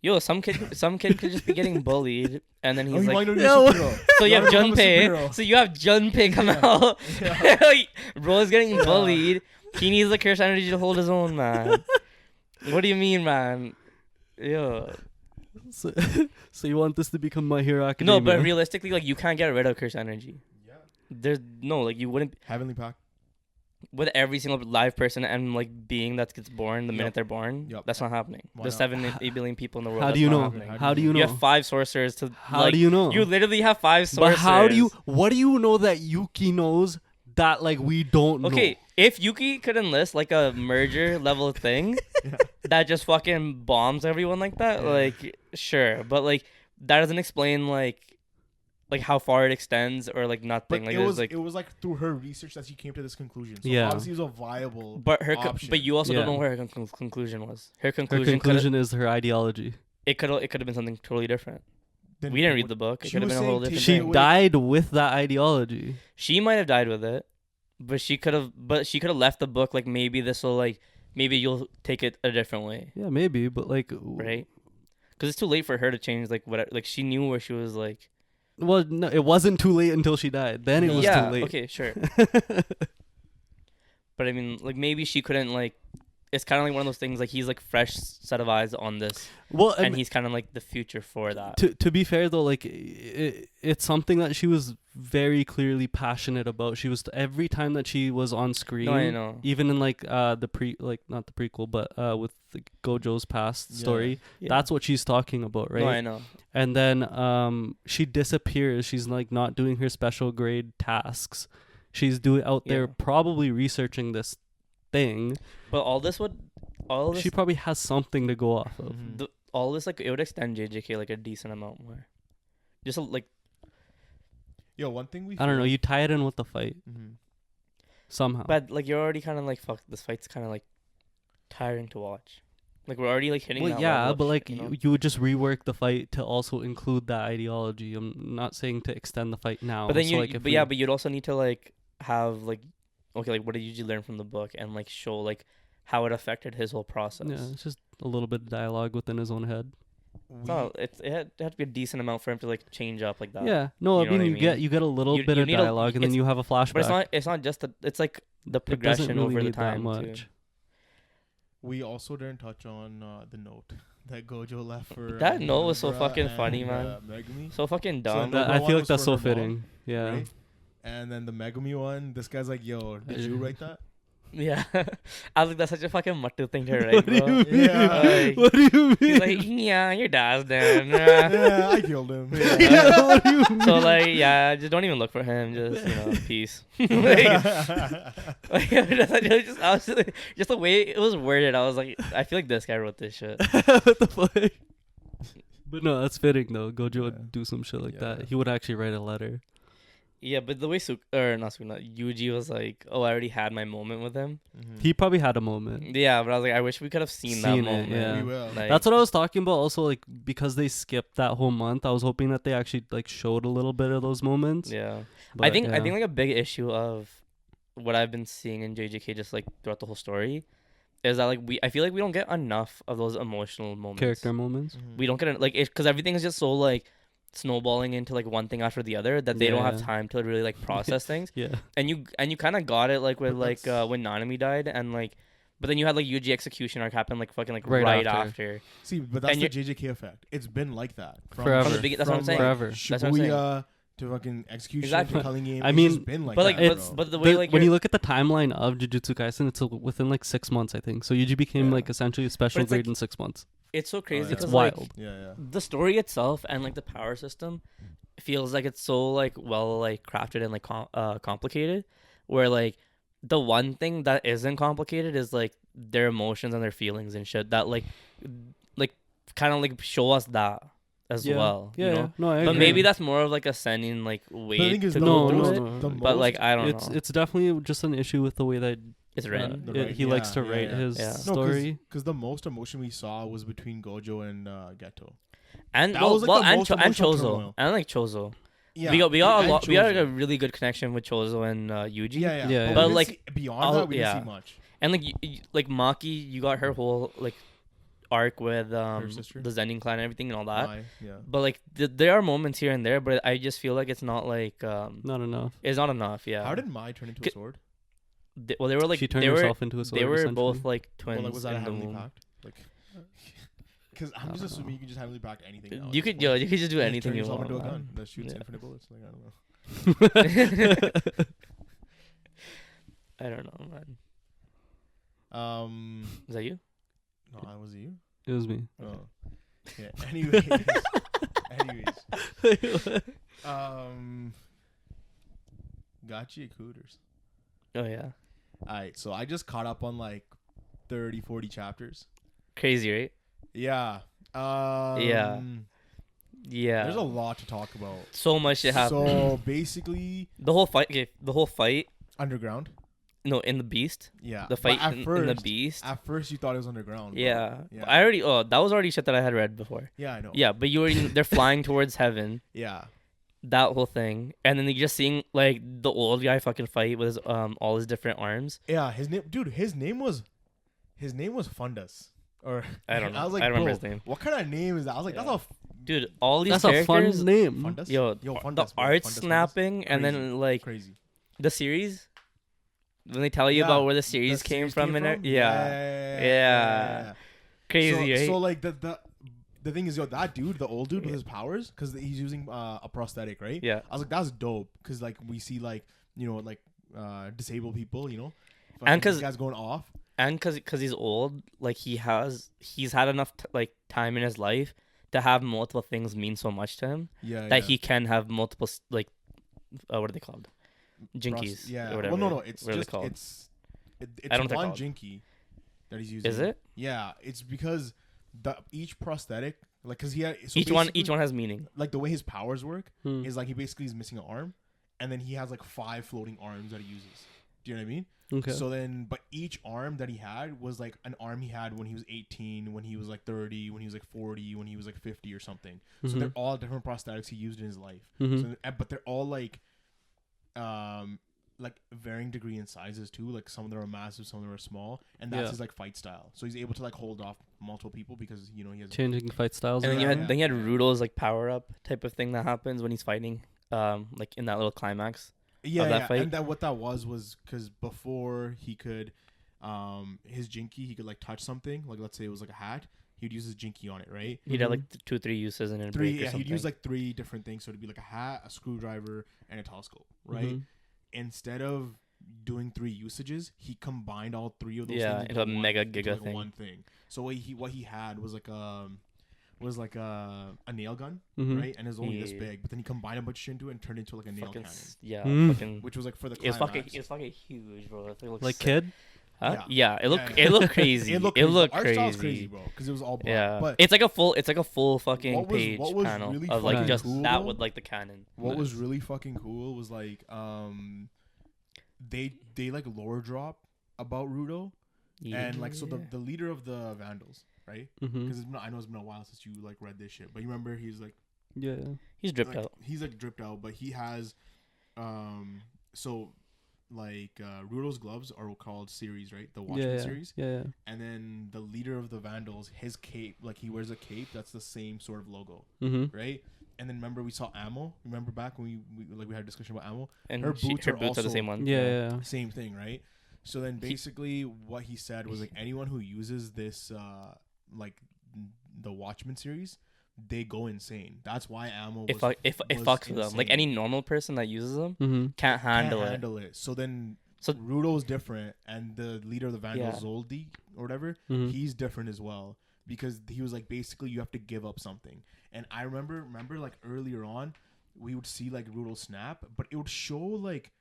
Yo, some kid could just be getting bullied, and then he's like, so you have Junpei. So you have Junpei come out. Bro's getting bullied. He needs the cursed energy to hold his own, man. What do you mean, man? Yo. So you want this to become My Hero Academia? No, but realistically, like you can't get rid of cursed energy. Yeah. There's no like you wouldn't. Heavenly Pact. With every single live person and like being that gets born the minute they're born, that's not happening. There's 8 billion people in the world. How do you know? How do you know? You have 5 sorcerers to. How do you know? You literally have 5 sorcerers. But how do you? What do you know that Yuki knows that like we don't know? Okay, if Yuki could enlist like a merger level thing that just fucking bombs everyone like that, like sure, but like that doesn't explain like how far it extends or like nothing. But like it was like through her research that she came to this conclusion. So obviously it was a viable. But but you also don't know where her conclusion was. Her conclusion is her ideology. It could have been something totally different. We didn't read the book. It could have been a whole different. She died with that ideology. She might have died with it, but she could have left the book like maybe you'll take it a different way. Yeah, maybe, but like right, because it's too late for her to change like whatever. Like she knew where she was like. Well, no, it wasn't too late until she died. Then it was too late. Okay, sure. But I mean, like maybe she couldn't like. It's kind of like one of those things. Like he's like fresh set of eyes on this. Well, and he's kind of like the future for that. To be fair though, like it's something that she was very clearly passionate about. She was every time that she was on screen. No, I know. Even in like not the prequel, but with the Gojo's past story. Yeah. That's what she's talking about, right? No, I know. And then she disappears. She's like not doing her special grade tasks. She's out there probably researching this thing. But all this, she probably has something to go off of. All this, like, it would extend JJK like a decent amount more. Just like. Yo, one thing I don't know. You tie it in with the fight somehow. But like you're already kind of like, fuck, this fight's kind of like tiring to watch. Like we're already like hitting. That level but like you know? you would just rework the fight to also include that ideology. I'm not saying to extend the fight now. But then so but you'd also need to like have like, okay, like what did you learn from the book and like show like how it affected his whole process. Yeah, it's just a little bit of dialogue within his own head. No, it had to be a decent amount for him to like change up like that. Yeah, no, I mean you get a little bit of dialogue and then you have a flashback. But it's not just it's like the progression really over the time much. too. We also didn't touch on the note that Gojo left for. That note was so fucking funny, man. Megumi. So fucking dumb. I feel like that's so fitting. Mom, yeah. Right? And then the Megumi one, this guy's like, "Yo, did you write that?" Yeah, I was like, that's such a fucking muttu thing to write, bro. What do you mean? Like, what do you mean? He's like, yeah, your dad's dead. Yeah, I killed him. Yeah, what do you mean? So like, yeah, just don't even look for him. Just peace. Like, just the way it was worded, I was like, I feel like this guy wrote this shit. What the fuck? But no, that's fitting though. Gojo would do some shit like that. He would actually write a letter. Yeah, but the way Yuji was like, oh, I already had my moment with him. Mm-hmm. He probably had a moment. Yeah, but I was like, I wish we could have seen that moment. Yeah. We will. Like, that's what I was talking about. Also, like because they skipped that whole month, I was hoping that they actually like showed a little bit of those moments. Yeah, but, I think like a big issue of what I've been seeing in JJK just like throughout the whole story is that like I feel like we don't get enough of those emotional moments, character moments. Mm-hmm. We don't get like it because everything is just so like snowballing into like one thing after the other that they don't have time to really like process things. Yeah, and you kind of got it like with like when Nanami died and like, but then you had like Yuji execution arc happen like fucking like right after. See, but that's the JJK effect. It's been like that forever. From the beginning. That's what I'm saying. Forever. That's what I'm saying. To fucking execution, exactly. to Culling Game. I mean, just been like but like, that, but the way like when you look at the timeline of Jujutsu Kaisen, it's within like 6 months, I think. So Yuji became like essentially a special grade in 6 months. It's so crazy. It's wild. Like, the story itself and like the power system feels like it's so like well like crafted and like complicated. Where like the one thing that isn't complicated is like their emotions and their feelings and shit that like kind of like show us that. As well, yeah, you know? No, I agree. But maybe that's more of like a sending like way to go through it. But like I don't know. It's definitely just an issue with the way that it's written. He likes to write his story. Because the most emotion we saw was between Gojo and Geto, and Chozo, and like Chozo. Yeah, we got a lot. We got like a really good connection with Chozo and Yuji. Yeah. But like beyond that, we didn't see much. And like Maki, you got her whole like arc with the Zenin clan and everything and all that. But like there are moments here and there, but I just feel like it's not like not enough. It's not enough. Yeah. How did Mai turn into a sword? They were like she turned herself into a sword. They were both like twins. Well, like, was that a in the heavenly womb. pact? Like, because I'm just assuming you can just heavenly pact anything. Now, you could just do anything you want. Turn yourself into a gun that shoots infinite bullets. Like I don't know. I don't know, man. Is that you? No, was it you? It was me. Oh. Yeah. Anyways. Gachiakuters. Oh yeah. Alright, so I just caught up on like 30, 40 chapters. Crazy, right? Yeah. Yeah. There's a lot to talk about. So much shit happened. So basically the whole fight underground. No, in the Beast. Yeah. The fight in the Beast. At first you thought it was underground. Yeah. That was already shit that I had read before. Yeah, I know. Yeah, but they're flying towards heaven. Yeah. That whole thing. And then you're just seeing like the old guy fucking fight with his, all his different arms. Yeah, his name was Fundas. Or I don't know. I was like, I don't remember his name. What kind of name is that? I was like, that's dude, all these that's characters. That's a fun name. Fundas? Yo, Fundas, the art Fundas, snapping, Fundas. and then like crazy. The series. When they tell you about where the series came from, yeah. Crazy, right? So like the the thing is, that dude, the old dude with his powers, because he's using a prosthetic, right? Yeah. I was like, that's dope, because like we see like disabled people, and because guys going off, and because he's old, like he's had enough time in his life to have multiple things mean so much to him that he can have multiple what are they called? Jinkies. Yeah. Or whatever. Well, no, it's just called? It's I don't one think jinky that he's using. Is it? Yeah, it's because each prosthetic, like, because he had each one has meaning. Like the way his powers work is like he basically is missing an arm, and then he has like 5 floating arms that he uses. Do you know what I mean? Okay. So then, but each arm that he had was like an arm he had when he was 18, when he was like 30, when he was like 40, when he was like 50 or something. So they're all different prosthetics he used in his life. So, but they're all like varying degree in sizes too. Like some of them are massive, some of them are small, and that's his like fight style. So he's able to like hold off multiple people because he has changing fight styles. And then you had Rudo's like power up type of thing that happens when he's fighting, like in that little climax. Fight. And what that was because before he could, his jinky, he could like touch something, like let's say it was like a hat, he'd use his jinky on it, right? He'd have like 2 or 3 uses and then he'd use like 3 different things, so it'd be like a hat, a screwdriver, and a telescope, right? Instead of doing 3 usages, he combined all 3 of those things into a mega giga thing. One thing. So what he had was like a nail gun, right? And it was only this big, but then he combined a bunch of shit into it and turned it into like a nail cannon. Yeah, which was like for the climax. It was fucking huge, bro. Like sick. Kid? Huh? Yeah, it looked crazy. It looked Art crazy. style's crazy, bro, because it was all black. Yeah, but it's like a full fucking page panel really of like just cool, that with like the cannon. What was really fucking cool was like they like lore drop about Rudo, and like so the leader of the Vandals, right? Because I know it's been a while since you like read this shit, but you remember he's like he's dripped out. He's like dripped out, but he has Rudo's gloves are called series, right? The Watchmen series. Yeah. And then the leader of the Vandals, his cape, like he wears a cape that's the same sort of logo, right? And then remember we saw Ammo. Remember back when we had a discussion about Ammo, and her boots are also the same one. Yeah. Same thing, right? So then basically what he said was like anyone who uses this like the Watchmen series, they go insane. That's why Ammo it fucks with them. Like any normal person that uses them can't handle it. So Rudo's different, and the leader of the Vandals, Zoldy or whatever, he's different as well, because he was like basically you have to give up something. And I remember like earlier on we would see like Rudo snap, but it would show like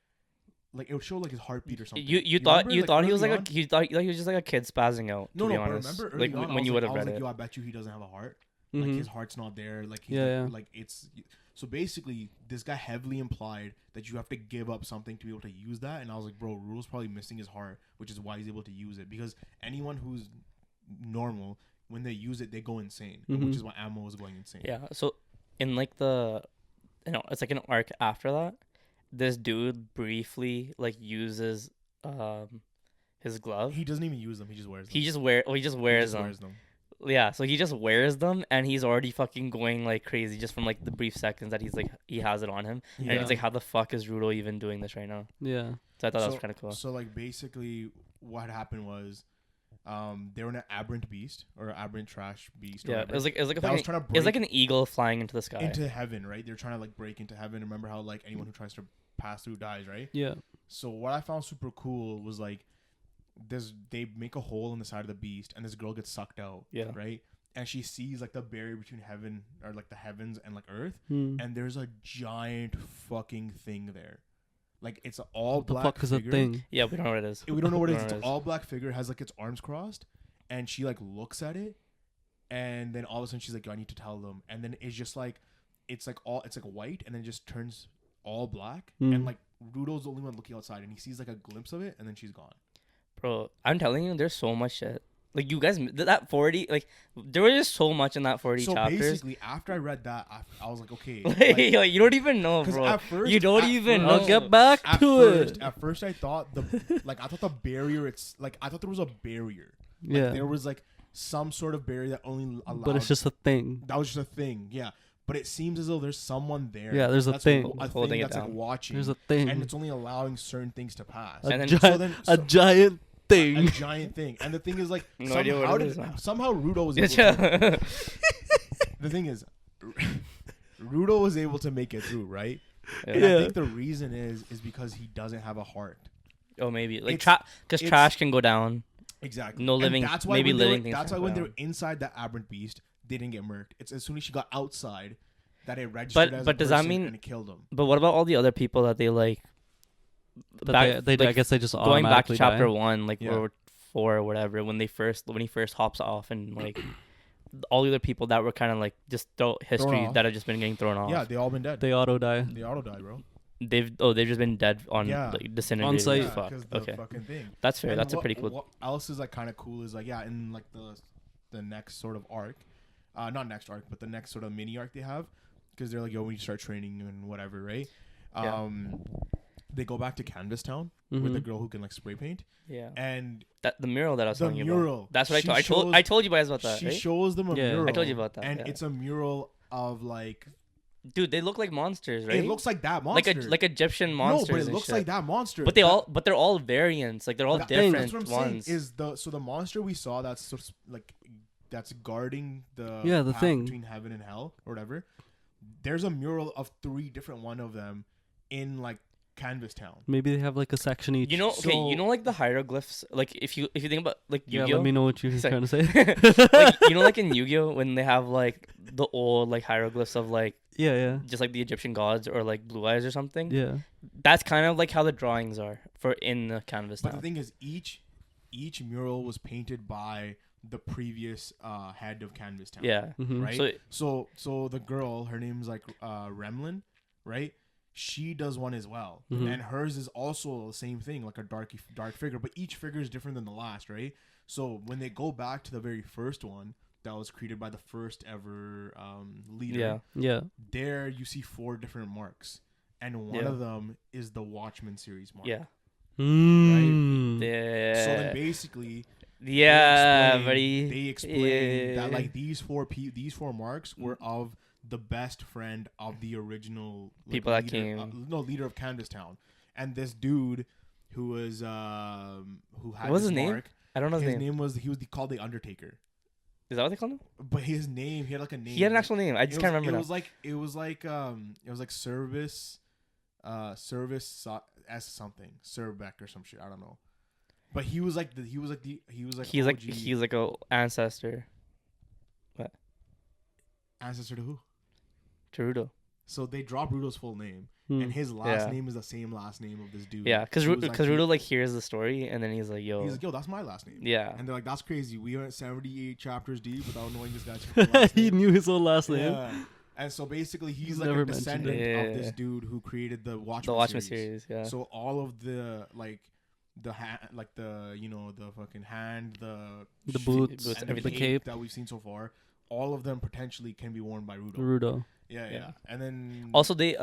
his heartbeat or something. You thought he was like he was just like a kid spazzing out. No, be but honest. remember early on, when you would have read like, it. Yo, I bet you he doesn't have a heart. Like his heart's not there. Like he's like it's so basically this guy heavily implied that you have to give up something to be able to use that. And I was like, bro, Rudo's probably missing his heart, which is why he's able to use it, because anyone who's normal, when they use it, they go insane, which is why Ammo was going insane. Yeah. So in like it's like an arc after that, this dude briefly like uses his glove. He doesn't even use them. He just wears them. He just wears them. Yeah, so he just wears them, and he's already fucking going like crazy just from like the brief seconds that he has it on him. Yeah. And it's like, how the fuck is Rudo even doing this right now? Yeah. So I thought that was kind of cool. So like basically what happened was they were in an aberrant beast or aberrant trash beast. Yeah, it was like an eagle flying into the sky. Into heaven, right? They're trying to like break into heaven. Remember how like anyone who tries to pass through dies, right? Yeah. So what I found super cool was like they make a hole in the side of the beast, and this girl gets sucked out. Yeah. Right. And she sees like the barrier between heaven or like the heavens and like earth, and there's a giant fucking thing there. Like it's an all black. What the fuck figure. is a thing? Yeah, we don't know what it is. We don't know what it is. It's an all black figure, has like its arms crossed, and she like looks at it, and then all of a sudden she's like, "Yo, I need to tell them." And then it's just like, it's like white, and then it just turns all black, and like Rudo's the only one looking outside, and he sees like a glimpse of it, and then she's gone. Bro, I'm telling you, there's so much shit. Like, you guys, that 40, like, there was just so much in that 40 chapters. So, basically, after I read that, I was like, okay. Like, you don't even know, bro. At first, you don't even know. I'll get back to it. At first, I thought the barrier, I thought there was a barrier. Like, yeah. There was, like, some sort of barrier that only allowed. But it's just a thing. That was just a thing, yeah. But it seems as though there's someone there. Yeah, there's a thing. Holding that's, it like, down. watching. There's a thing. And it's only allowing certain things to pass. A giant thing. A giant thing. And the thing is, like, somehow Rudo was able the thing is, Rudo was able to make it through, right? Yeah. And I think the reason is because he doesn't have a heart. Oh, maybe like because trash can go down. Exactly. No living. That's why maybe living things. That's why when they were inside that aberrant beast, they didn't get murked. It's as soon as she got outside that it registered as a does that mean? And it killed them. But what about all the other people that they like? They like, I guess they just going back to chapter die. 1, like or 4 or whatever, when he first hops off and like all the other people that were kind of like just history that have just been getting thrown off. Yeah, they all been dead. They auto die. They auto die, bro. They've just been dead on like, disintegrated. On site. Yeah, fuck. Okay. Fucking thing. That's fair. And that's a pretty cool. What else is like kind of cool is like in like the next sort of arc, not next arc, but the next sort of mini arc they have, because they're like, yo, when you start training and whatever, right? They go back to Canvas Town with the girl who can like spray paint. Yeah. And the mural that I was telling you about. That's what I told you guys about that. She right? shows them a mural. I told you about that. And it's a mural of like. Dude, they look like monsters, right? It looks like that monster, like Egyptian monsters. No, but it looks like that monster. But they're all variants. Like they're all different that's what I'm ones. Saying is the monster we saw that's sort of like that's guarding the path thing between heaven and hell or whatever. There's a mural of 3 different one of them in like Canvas Town. Maybe they have like a section each. You know, you know, like the hieroglyphs. Like if you think about like Yu-Gi-Oh. Let me know what you're trying to say. Like, you know, like in Yu-Gi-Oh, when they have like the old like hieroglyphs of like just like the Egyptian gods or like Blue Eyes or something. Yeah, that's kind of like how the drawings are for in the Canvas. But the thing is, each mural was painted by the previous head of Canvas Town. Yeah, right. So the girl, her name's like Remlin, right? She does one as well, and hers is also the same thing, like a dark figure. But each figure is different than the last, right? So when they go back to the very first one that was created by the first ever leader, there you see 4 different marks, and one of them is the Watchmen series mark. Yeah, right. Yeah. So then basically, they explain that like these 4 marks were of the best friend of the original people that came leader of Canvas Town, and this dude who was who had what was his mark, name? I don't know his name. He was called the Undertaker. Is that what they called him? But his name, he had like a name. He had an actual name. I just can't remember. It was like service as something Serbeck or some shit. I don't know. But he was like he's like a ancestor. What? Ancestor to who? To Rudo. So they drop Rudo's full name, and his last name is the same last name of this dude. Yeah, because Rudo like hears the story, and then he's like, yo, that's my last name. Yeah, and they're like, that's crazy. We went 78 chapters deep without knowing this guy's last name. He knew his own last name. Yeah. And so basically, he's like a descendant of this dude who created the Watchmen series. Yeah. So all of the the fucking hand, the boots, and the cape that we've seen so far, all of them potentially can be worn by Rudo. Yeah. And then also they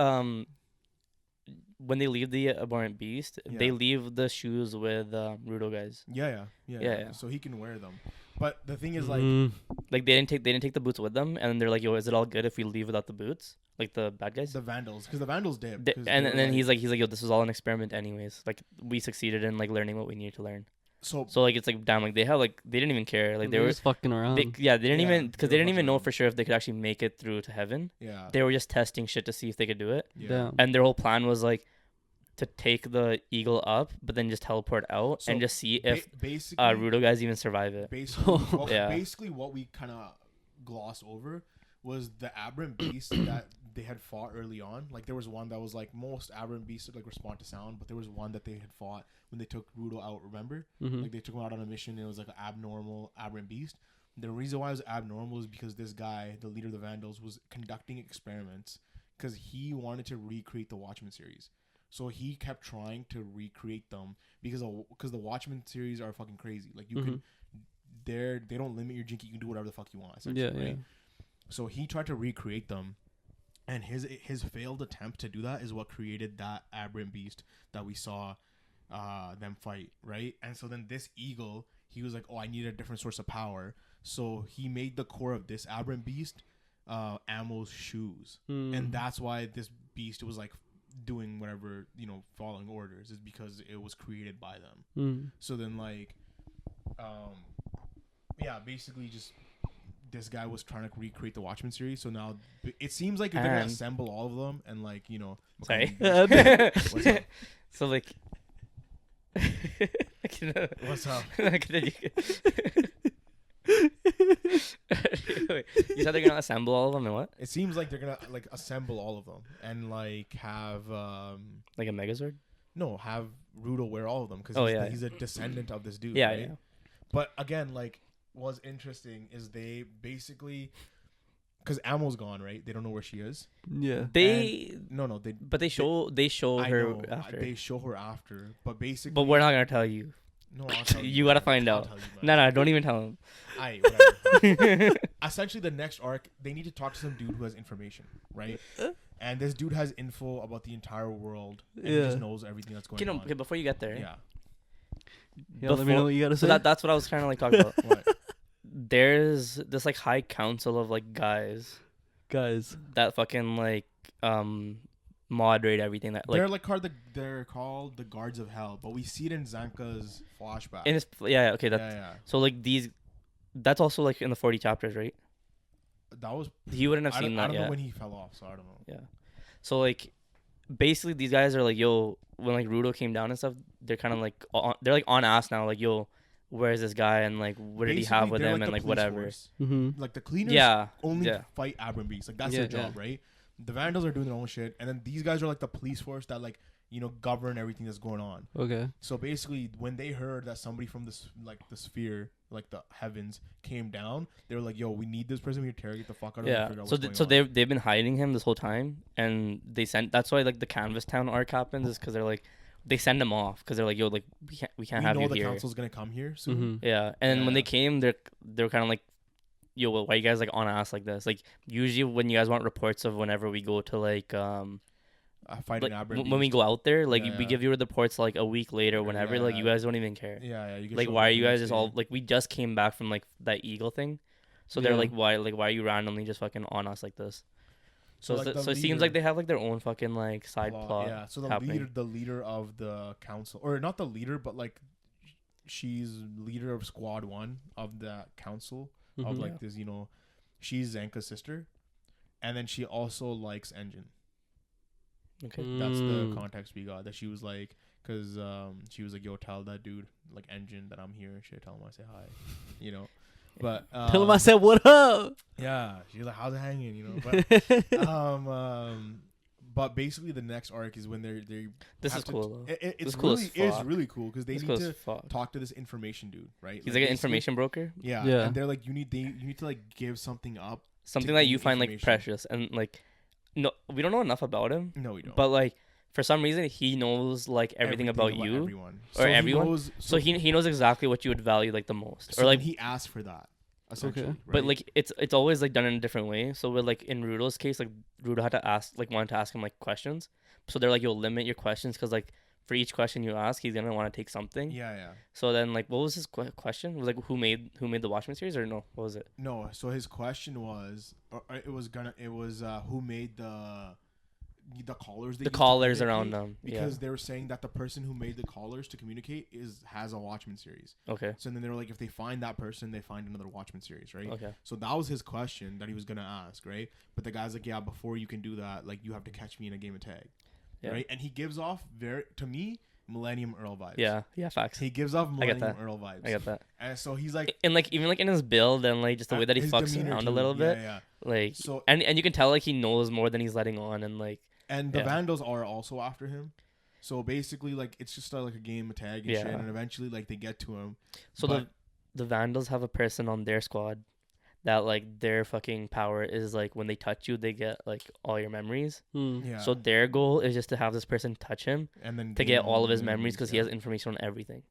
when they leave the abhorrent beast, they leave the shoes with Rudo guys. Yeah. So he can wear them. But the thing is, like they didn't take the boots with them, and they're like, "Yo, is it all good if we leave without the boots?" Like the bad guys, the Vandals, because the Vandals did. And then he's like, "Yo, this was all an experiment, anyways. Like we succeeded in like learning what we needed to learn." So like it's like damn, like they didn't even care. Like they were just fucking around. They didn't even know for sure if they could actually make it through to heaven. Yeah, they were just testing shit to see if they could do it. Yeah, and their whole plan was like to take the eagle up, but then just teleport out and just see if Rudo guys even survive it. Basically, what we kind of glossed over was the aberrant beast that they had fought early on. Like there was one that was like most aberrant beasts like respond to sound, but there was one that they had fought when they took Rudo out. Remember, like they took him out on a mission. And it was like an abnormal aberrant beast. The reason why it was abnormal is because this guy, the leader of the Vandals, was conducting experiments because he wanted to recreate the Watchmen series. So he kept trying to recreate them because the Watchmen series are fucking crazy. Like you can, they don't limit your jinky. You can do whatever the fuck you want. Right? So he tried to recreate them, and his failed attempt to do that is what created that aberrant beast that we saw them fight, right? And so then this eagle, he was like, oh, I need a different source of power. So he made the core of this aberrant beast Ammo's shoes, and that's why this beast was like doing whatever, following orders, is because it was created by them. So then like basically just this guy was trying to recreate the Watchmen series. So now it seems like you're gonna assemble all of them and like Sorry. What's up? So like. What's up? You said they're gonna assemble all of them and what? It seems like they're gonna like assemble all of them and like have like a Megazord. No, have Rudo wear all of them because he's a descendant of this dude. Yeah, right? yeah. But again, like what's interesting is they basically because Ammo's gone, right? They don't know where she is. Yeah. But they show her after. They show her after, but basically. But we're not gonna tell you. No, I'll tell you. You gotta find out. No, don't even tell him. Whatever. Essentially, the next arc, they need to talk to some dude who has information, right? And this dude has info about the entire world. And he just knows everything that's going on. Okay, before you get there. Yeah. Let me know what you gotta say. So that's what I was trying to like talk about. What? There's this like high council of like guys that fucking like moderate everything that like they're called the Guards of Hell, but we see it in Zanka's flashback. In his so like that's also like in the 40 chapters, right? That was he wouldn't have seen that. I don't know when he fell off, so I don't know. Yeah, so like basically these guys are like, yo, when like Rudo came down and stuff, they're kind of like on ass now, like, yo, where's this guy and like what did he have with him and like whatever. Like the cleaners only Yeah. fight Abram beasts, like that's their job, right? The Vandals are doing their own shit, and then these guys are like the police force that like govern everything that's going on. Okay. So basically, when they heard that somebody from this like the sphere, like the heavens, came down, they were like, "Yo, we need this person to interrogate the fuck out of him." Yeah. So they've been hiding him this whole time, and that's why like the Canvas Town arc happens is because they're like they send him off because they're like, "Yo, like we can't have you here." We know the council's gonna come here soon. Mm-hmm. Yeah, and when they came, they're kind of like, yo, why are you guys like on ass like this? Like usually when you guys want reports of whenever we go to like fighting like, when we go out there, like we give you reports like a week later, whenever like you guys don't even care. Yeah. You like why are you guys just all like we just came back from like that Eagle thing, so they're like why are you randomly just fucking on us like this? So it seems like they have like their own fucking like side plot. Yeah. So happening. the leader of the council, or not the leader, but like she's leader of Squad 1 of that council. Of like this, she's Zanka's sister, and then she also likes Engine. Okay, that's the context we got. That she was like, because she was like, "Yo, tell that dude like Engine that I'm here and shit. Tell him I say hi," But tell him I said what up. Yeah, she's like, "How's it hanging?" But basically, the next arc is when they're. This is cool. It's really cool because they need to talk to this information dude, right? He's like an information broker. Yeah, and they're like, you need to like give something up, something that you find like precious, and like, no, we don't know enough about him. No, we don't. But like, for some reason, he knows like everything about you everyone. or everyone. So he knows exactly what you would value like the most, or like he asked for that. Okay. Right? But like it's always like done in a different way. So with like in Rudo's case, like Rudo wanted to ask him like questions. So they're like, you'll limit your questions because like for each question you ask, he's gonna want to take something. Yeah. So then like, what was his question? Was like who made the Watchmen series or no? What was it? No. So his question was, who made the collars. The collars around them because they were saying that the person who made the collars to communicate has a Watchmen series. Okay. So then they were like, if they find that person, they find another Watchmen series, right? Okay. So that was his question that he was gonna ask, right? But the guy's like, yeah, before you can do that, like you have to catch me in a game of tag, right? And he gives off to me Millennium Earl vibes. Yeah, facts. He gives off Millennium Earl vibes. I get that. And so he's like, and like even like in his build and like just the way that he fucks around a little bit, like so, and you can tell like he knows more than he's letting on, and like. And the Vandals are also after him. So basically, like, it's just like a game of tag and shit. And eventually, like, they get to him. So the Vandals have a person on their squad that, like, their fucking power is, like, when they touch you, they get, like, all your memories. Yeah. So their goal is just to have this person touch him and then to get all of his memories because he has information on everything.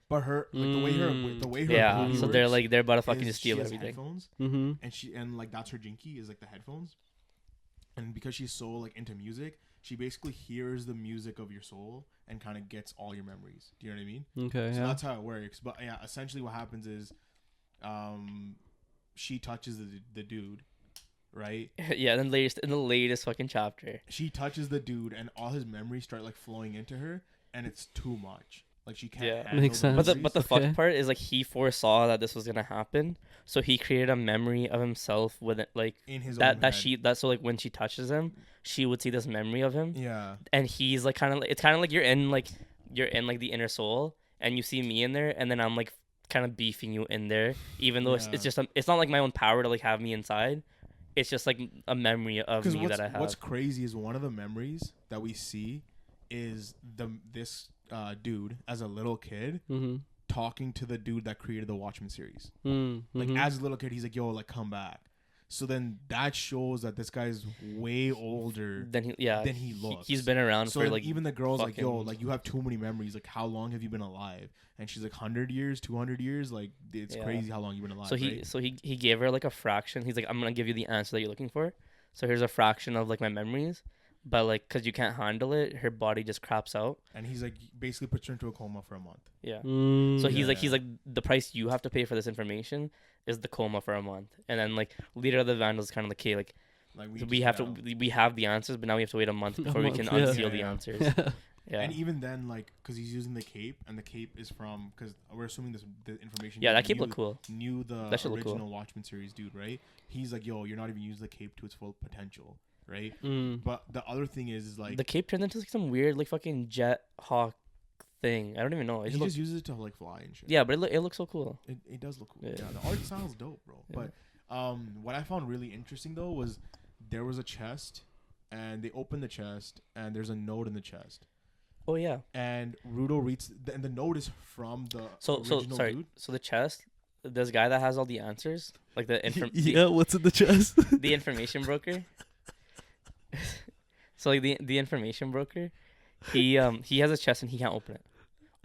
But the way her yeah. So they're about to fucking just steal everything. Headphones, and like that's her jinky is like the headphones. And because she's so like into music, she basically hears the music of your soul and kind of gets all your memories. Do you know what I mean? Okay. So that's how it works. But yeah, essentially what happens is, she touches the dude, right? Yeah. Then in the latest fucking chapter, she touches the dude, and all his memories start like flowing into her, and it's too much. Like she can't. Yeah, handle makes sense. But the fucked part is like he foresaw that this was gonna happen, so he created a memory of himself with it, like in his that own that head. she that so like when she touches him, she would see this memory of him. Yeah. And he's like kind of like, it's kind of like you're in like the inner soul, and you see me in there, and then I'm like kind of beefing you in there, even though it's just it's not like my own power to like have me inside. It's just like a memory of me that I have. What's crazy is one of the memories that we see is this dude as a little kid talking to the dude that created the Watchmen series. Like as a little kid, he's like, "Yo, like come back." So then that shows that this guy's way older than he looks. He's been around so for like even the girl's like, "Yo, like you have too many memories. Like how long have you been alive?" And she's like 100 years, 200 years. Like it's crazy how long you've been alive. So he gave her like a fraction. He's like, "I'm gonna give you the answer that you're looking for. So here's a fraction of like my memories." But like, cause you can't handle it, her body just craps out. And he's like, basically puts her into a coma for a month. Yeah. So he's like, the price you have to pay for this information is the coma for a month. And then like, leader of the Vandals is kind of like, okay, like we have the answers, but now we have to wait a month before we can unseal the answers. Yeah. And even then, like, cause he's using the cape, and the cape is from, cause we're assuming the information. Yeah, that cape looked cool. Knew the original cool. Watchmen series dude, right? He's like, yo, you're not even using the cape to its full potential. Right, but the other thing is like the cape turns into like some weird like fucking jet hawk thing. I don't even know. He just uses it to like fly and shit. Yeah, but it looks so cool. It does look cool. Yeah, the art style's dope, bro. Yeah. But what I found really interesting though was there was a chest, and they open the chest, and there's a note in the chest. Oh yeah. And Rudo reads, and the note is from the original dude. So the chest, this guy that has all the answers, like the what's in the chest? The information broker. So like the information broker, he has a chest and he can't open it.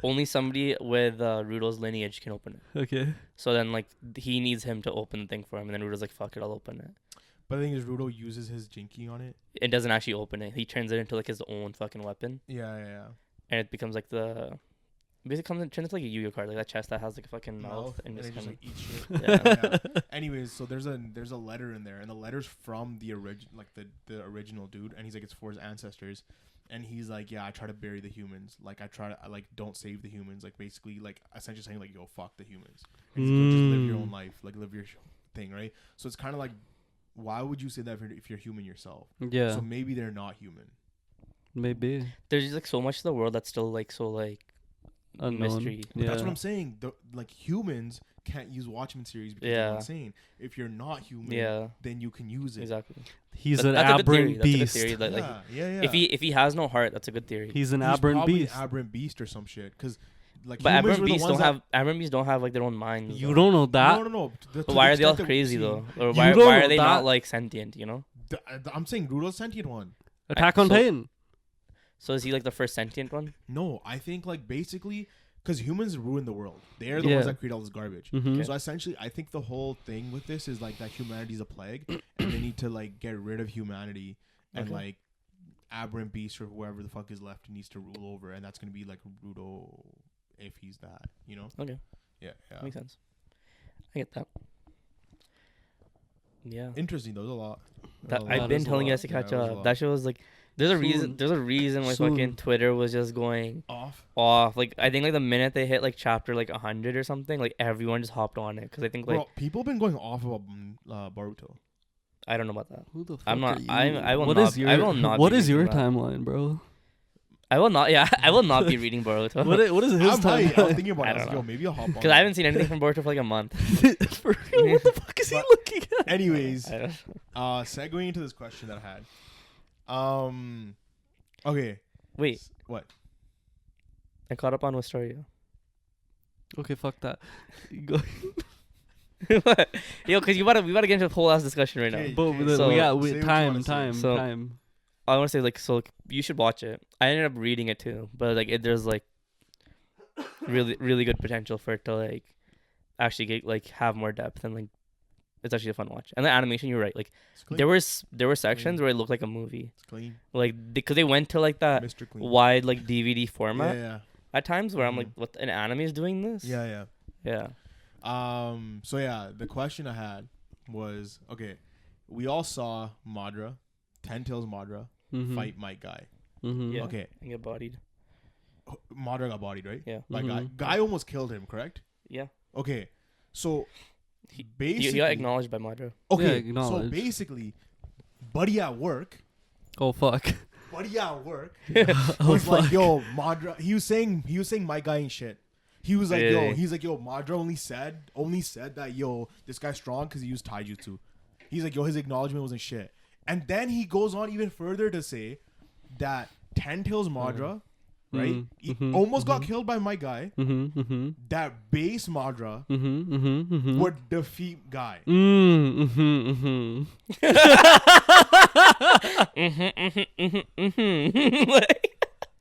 Only somebody with Rudo's lineage can open it. Okay. So then like he needs him to open the thing for him, and then Rudo's like, "Fuck it, I'll open it." But the thing is, Rudo uses his jinky on it. It doesn't actually open it. He turns it into like his own fucking weapon. Yeah. And it becomes like basically turns into like a Yu-Gi-Oh card, like that chest that has like a fucking mouth and just kind of like eat shit. Yeah. Anyways, so there's a letter in there, and the letter's from the original dude, and he's like, it's for his ancestors, and he's like, yeah, I try to bury the humans, like I don't save the humans, like basically like essentially saying like, yo, fuck the humans, and he's like, just live your own life, like live your thing, right? So it's kind of like, why would you say that if you're human yourself? Yeah. So maybe they're not human. Maybe there's just like so much of the world that's still like so like unknown. Mystery. Yeah. That's what I'm saying. Like humans can't use Watchmen series because they're insane. If you're not human, then you can use it. Exactly. He's an aberrant beast. If he has no heart, that's a good theory. He's an aberrant beast. An aberrant beast or some shit. Because like, but aberrant beasts don't have like their own minds. You don't know that. No. But why are they all crazy though? Or why are they not like sentient? You know. I'm saying Rudo's sentient one. Attack on Titan. So is he like the first sentient one? No, I think like basically because humans ruin the world. They're the ones that create all this garbage. Mm-hmm. So essentially, I think the whole thing with this is like that humanity's a plague, and they need to like get rid of humanity, and like aberrant beast or whoever the fuck is left needs to rule over, and that's gonna be like Rudo if he's that, you know? Okay. Yeah. Makes sense. I get that. Yeah. Interesting. There's a lot. I've been telling you guys to catch up. That show was like. There's a reason why fucking Twitter was just going off. Like I think like the minute they hit like chapter like 100 or something, like everyone just hopped on it because I think like people have been going off about Boruto. I don't know about that. Who the fuck I'm not. Are you? I will not. I will not. What is your timeline, bro? I will not. Yeah, I will not be reading Boruto. What is his timeline? I'm thinking about it. Yo, maybe I'll hop on. Because I haven't seen anything from Boruto for like a month. For real? What the fuck is he looking at? Anyways, segueing into this question that I had. Okay. Wait. What? I caught up on Wisteria. Okay, fuck that. Go. Yo, because we gotta get into a whole ass discussion right now. But we got time. I want to say like you should watch it. I ended up reading it too, but like there's like really good potential for it to like actually get like have more depth and like. It's actually a fun watch. And the animation, you're right. Like there were sections where it looked like a movie. It's clean. Like because they went to like that wide like DVD format. Yeah. At times where I'm like, what, an anime is doing this? Yeah. So yeah, the question I had was, okay, we all saw Madara, Ten Tails Madara, fight Might Guy. Mm-hmm. Yeah. Okay. And get bodied. Madara got bodied, right? Yeah. By Guy almost killed him, correct? Yeah. Okay, so he got acknowledged by Madara. Okay, so basically, Buddy at work. Oh fuck. Buddy at work was like, yo, Madara. He was saying my guy ain't shit. He was like, yo, Madara only said that, yo, this guy's strong because he used taijutsu. He's like, yo, his acknowledgement wasn't shit. And then he goes on even further to say that Ten Tails Madara, right, he almost got killed by my guy. That base Madara would defeat Guy.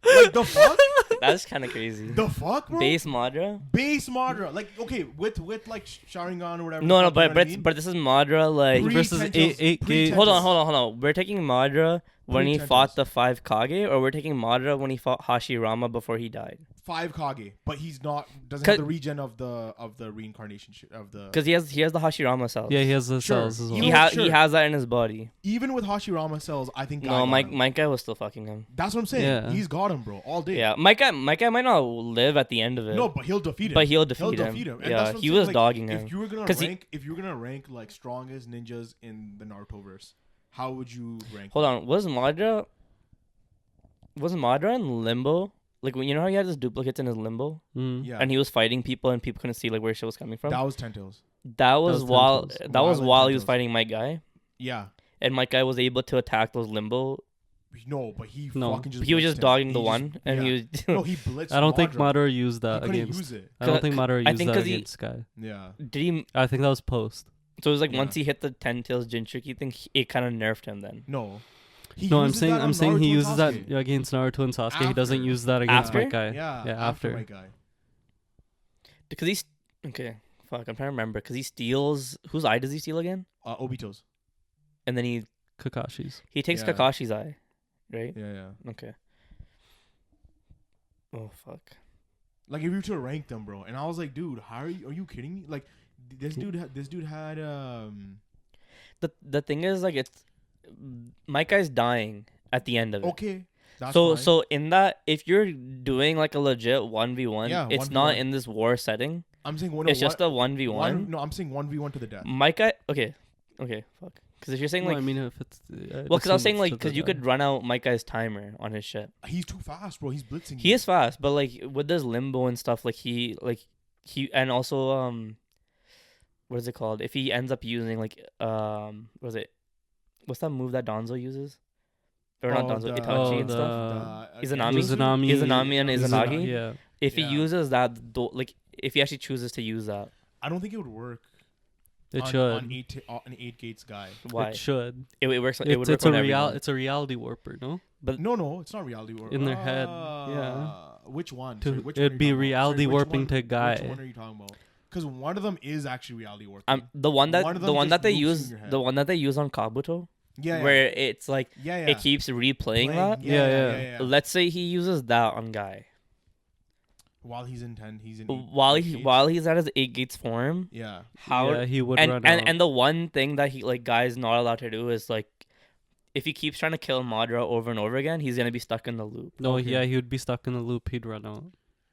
Like the fuck? That's kind of crazy. The fuck, bro? Base Madara. Like, okay, with like Sharingan or whatever. No, but this is Madara like versus eight. Hold on. We're taking Madara when he fought the 5 Kage, or we're taking Madara when he fought Hashirama before he died. 5 Kage, but he's doesn't have the regen of the reincarnation of the. Because he has the Hashirama cells. Yeah, he has the cells as well. He has that in his body. Even with Hashirama cells, I think. No, Mike guy was still fucking him. That's what I'm saying. Yeah. He's got him, bro, all day. Yeah, Mike guy might not live at the end of it. No, but he'll defeat him. He'll defeat him. And yeah, he was dogging him. If you were gonna rank like strongest ninjas in the Narutoverse, how would you rank? Hold on, was Madara in Limbo? Like, when you know how he had his duplicates in his limbo? Yeah. And he was fighting people and people couldn't see like where shit was coming from? That was Ten Tails. That was while he was fighting my guy. Yeah. And my guy was able to attack those limbo. No, but he fucking just. He was just dogging the one, and he was. No, he blitzed. I don't think Madara used that against. Use it. I don't think Madara used that against Guy. Yeah. Did he? I think that was post. So it was like once he hit the 10 Tails Jinchuriki thing, it kind of nerfed him then. No. I'm saying he uses that against Naruto and Sasuke. After. He doesn't use that against my guy. Yeah, after my guy. Because he's okay. Fuck, I'm trying to remember. Because he steals. Whose eye does he steal again? Obito's. And then Kakashi's. He takes Kakashi's eye, right? Yeah. Okay. Oh fuck. Like, if you were to rank them, bro, and I was like, dude, are you kidding me? Like, this dude had The thing is, like, it's my guy's dying at the end of it. Okay. So in that, if you're doing like a legit 1v1, it's 1v1. Not in this war setting. I'm saying it's just a 1v1. No, I'm saying 1v1 to the death. My guy, okay, fuck. Because if you're saying like, I mean, if it's because I was saying like, because you could run out Mike guy's timer on his shit. He's too fast, bro. He's blitzing. He is fast, but like with this limbo and stuff, he and also what is it called? If he ends up using like what's that move that Danzo uses? Or not Danzo, Itachi and stuff. Izanami and Izanagi. Yeah. If he uses that, like if he actually chooses to use that, I don't think it would work. It should on an 8 gates guy. Why? It should. It works. It's a reality warper, no? But no, it's not reality warper. In their head, yeah. Which one? It'd be reality warping to Guy. Which one are you talking about? Because one of them is actually reality warping. The one that they use on Kabuto. Yeah. Where it's like it keeps replaying that. Yeah. Let's say he uses that on Guy. While he's in 10, while he's at his 8 gates form. Yeah. He would run out. And the one thing that he like Guy's not allowed to do is like, if he keeps trying to kill Madara over and over again, he's gonna be stuck in the loop. No, he would be stuck in the loop. He'd run out.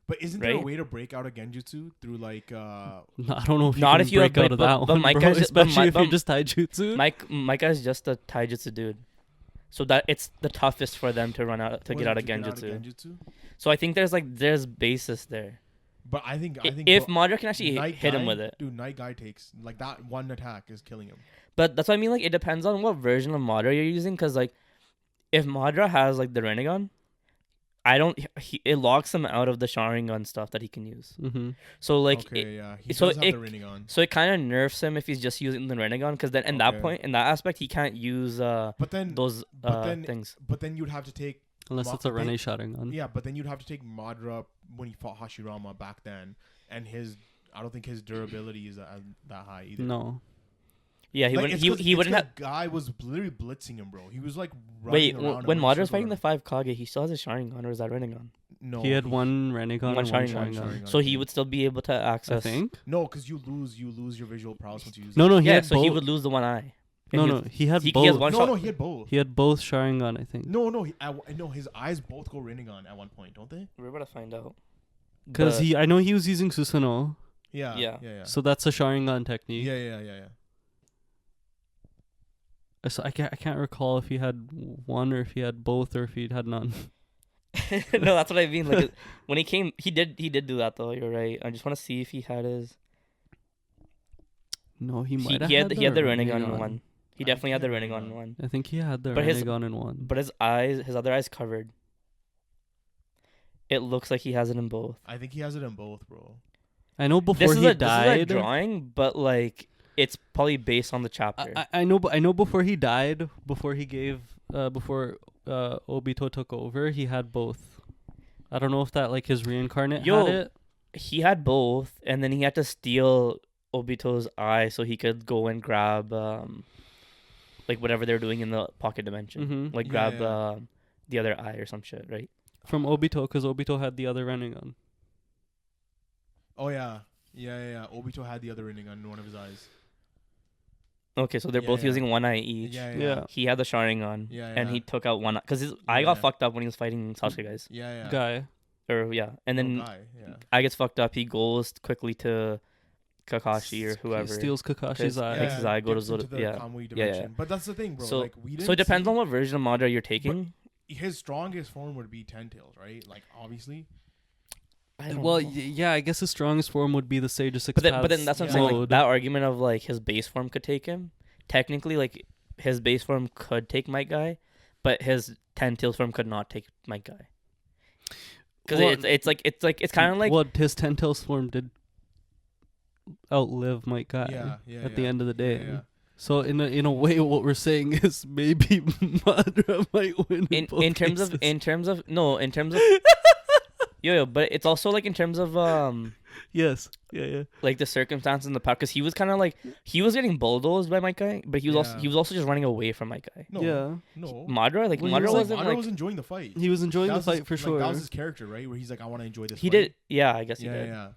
But isn't there a way to break out of Genjutsu through like? No, I don't know if not you can break out of that one, bro. Especially if you just taijutsu. Mike is just a taijutsu dude, so that it's the toughest for them to run out to get out of Genjutsu. So I think there's basis there. But I think if Madara can actually hit him with it, dude, Night Guy takes like that one attack is killing him. But that's what I mean. Like, it depends on what version of Madara you're using, because like if Madara has like the Rinnegan, it locks him out of the Sharingan stuff that he can use. Mm-hmm. So like, he does have the Rinnegan. So it kind of nerfs him if he's just using the Rinnegan, because then in that point, in that aspect, he can't use those things. But then you'd have to take unless it's a Rene Sharingan. Yeah, but then you'd have to take Madara when he fought Hashirama back then, and I don't think his durability is that high either. No. Yeah, he wouldn't have. Guy was literally blitzing him, bro. He was like running around. When Madara's fighting the 5 Kage, he still has a Sharingan, or is that Rinnegan? No, he had one Rinnegan, one Sharingan. So he would still be able to access. I think. No, because you lose your visual prowess once you use. No, he had both. He would lose the one eye. No, he had he both. has one shot. He had both. He had both Sharingan, I think. No, his eyes both go Rinnegan at one point, don't they? We're about to find out. Because I know he was using Susanoo. Yeah. So that's a Sharingan technique. Yeah. So I can't recall if he had one or if he had both or if he had none. No, that's what I mean. Like when he came, he did do that though. You're right. I just want to see if he had his. No, he might have. He had the Rinnegan in one. He definitely had the Rinnegan in one. I think he had the Rinnegan in one. But his other eyes covered. It looks like he has it in both. I think he has it in both, bro. I know before he died. This is a drawing, but like it's probably based on the chapter. I know before he died, before he gave, before Obito took over, he had both. I don't know if that like his reincarnate had it. He had both, and then he had to steal Obito's eye so he could go and grab like whatever they were doing in the pocket dimension, like grab the other eye or some shit, right? From Obito, because Obito had the other Rinnegan. Oh yeah. Obito had the other Rinnegan in one of his eyes. Okay, so they're both using one eye each. Yeah. He had the Sharingan, and he took out one eye because his eye got fucked up when he was fighting Sasuke guys. Guy. And then eye gets fucked up. He goes quickly to Kakashi or whoever. He steals Kakashi's eye. Takes his eye, goes to the dimension. But that's the thing, bro. So, like, so it depends on what version of Madara you're taking. His strongest form would be Ten Tails, right? Like obviously. Yeah, I guess his strongest form would be the Sage of Six Paths. But then that's what I'm saying. Like, that argument of like his base form could take him. Technically, like his base form could take Might Guy, but his 10 Tails form could not take Might Guy. Because it's kind of like his 10 Tails form did outlive Might Guy at the end of the day. Yeah. So in a way, what we're saying is maybe Madara might win in terms of yo, but it's also like in terms of yes, like the circumstances in the past, because he was kind of like he was getting bulldozed by Might Guy, but he was also just running away from Might Guy. No. Madara Madara was enjoying the fight. He was enjoying the fight for sure. That was his character, right? Where he's like, I want to enjoy this. He did, yeah. I guess he did. Yeah.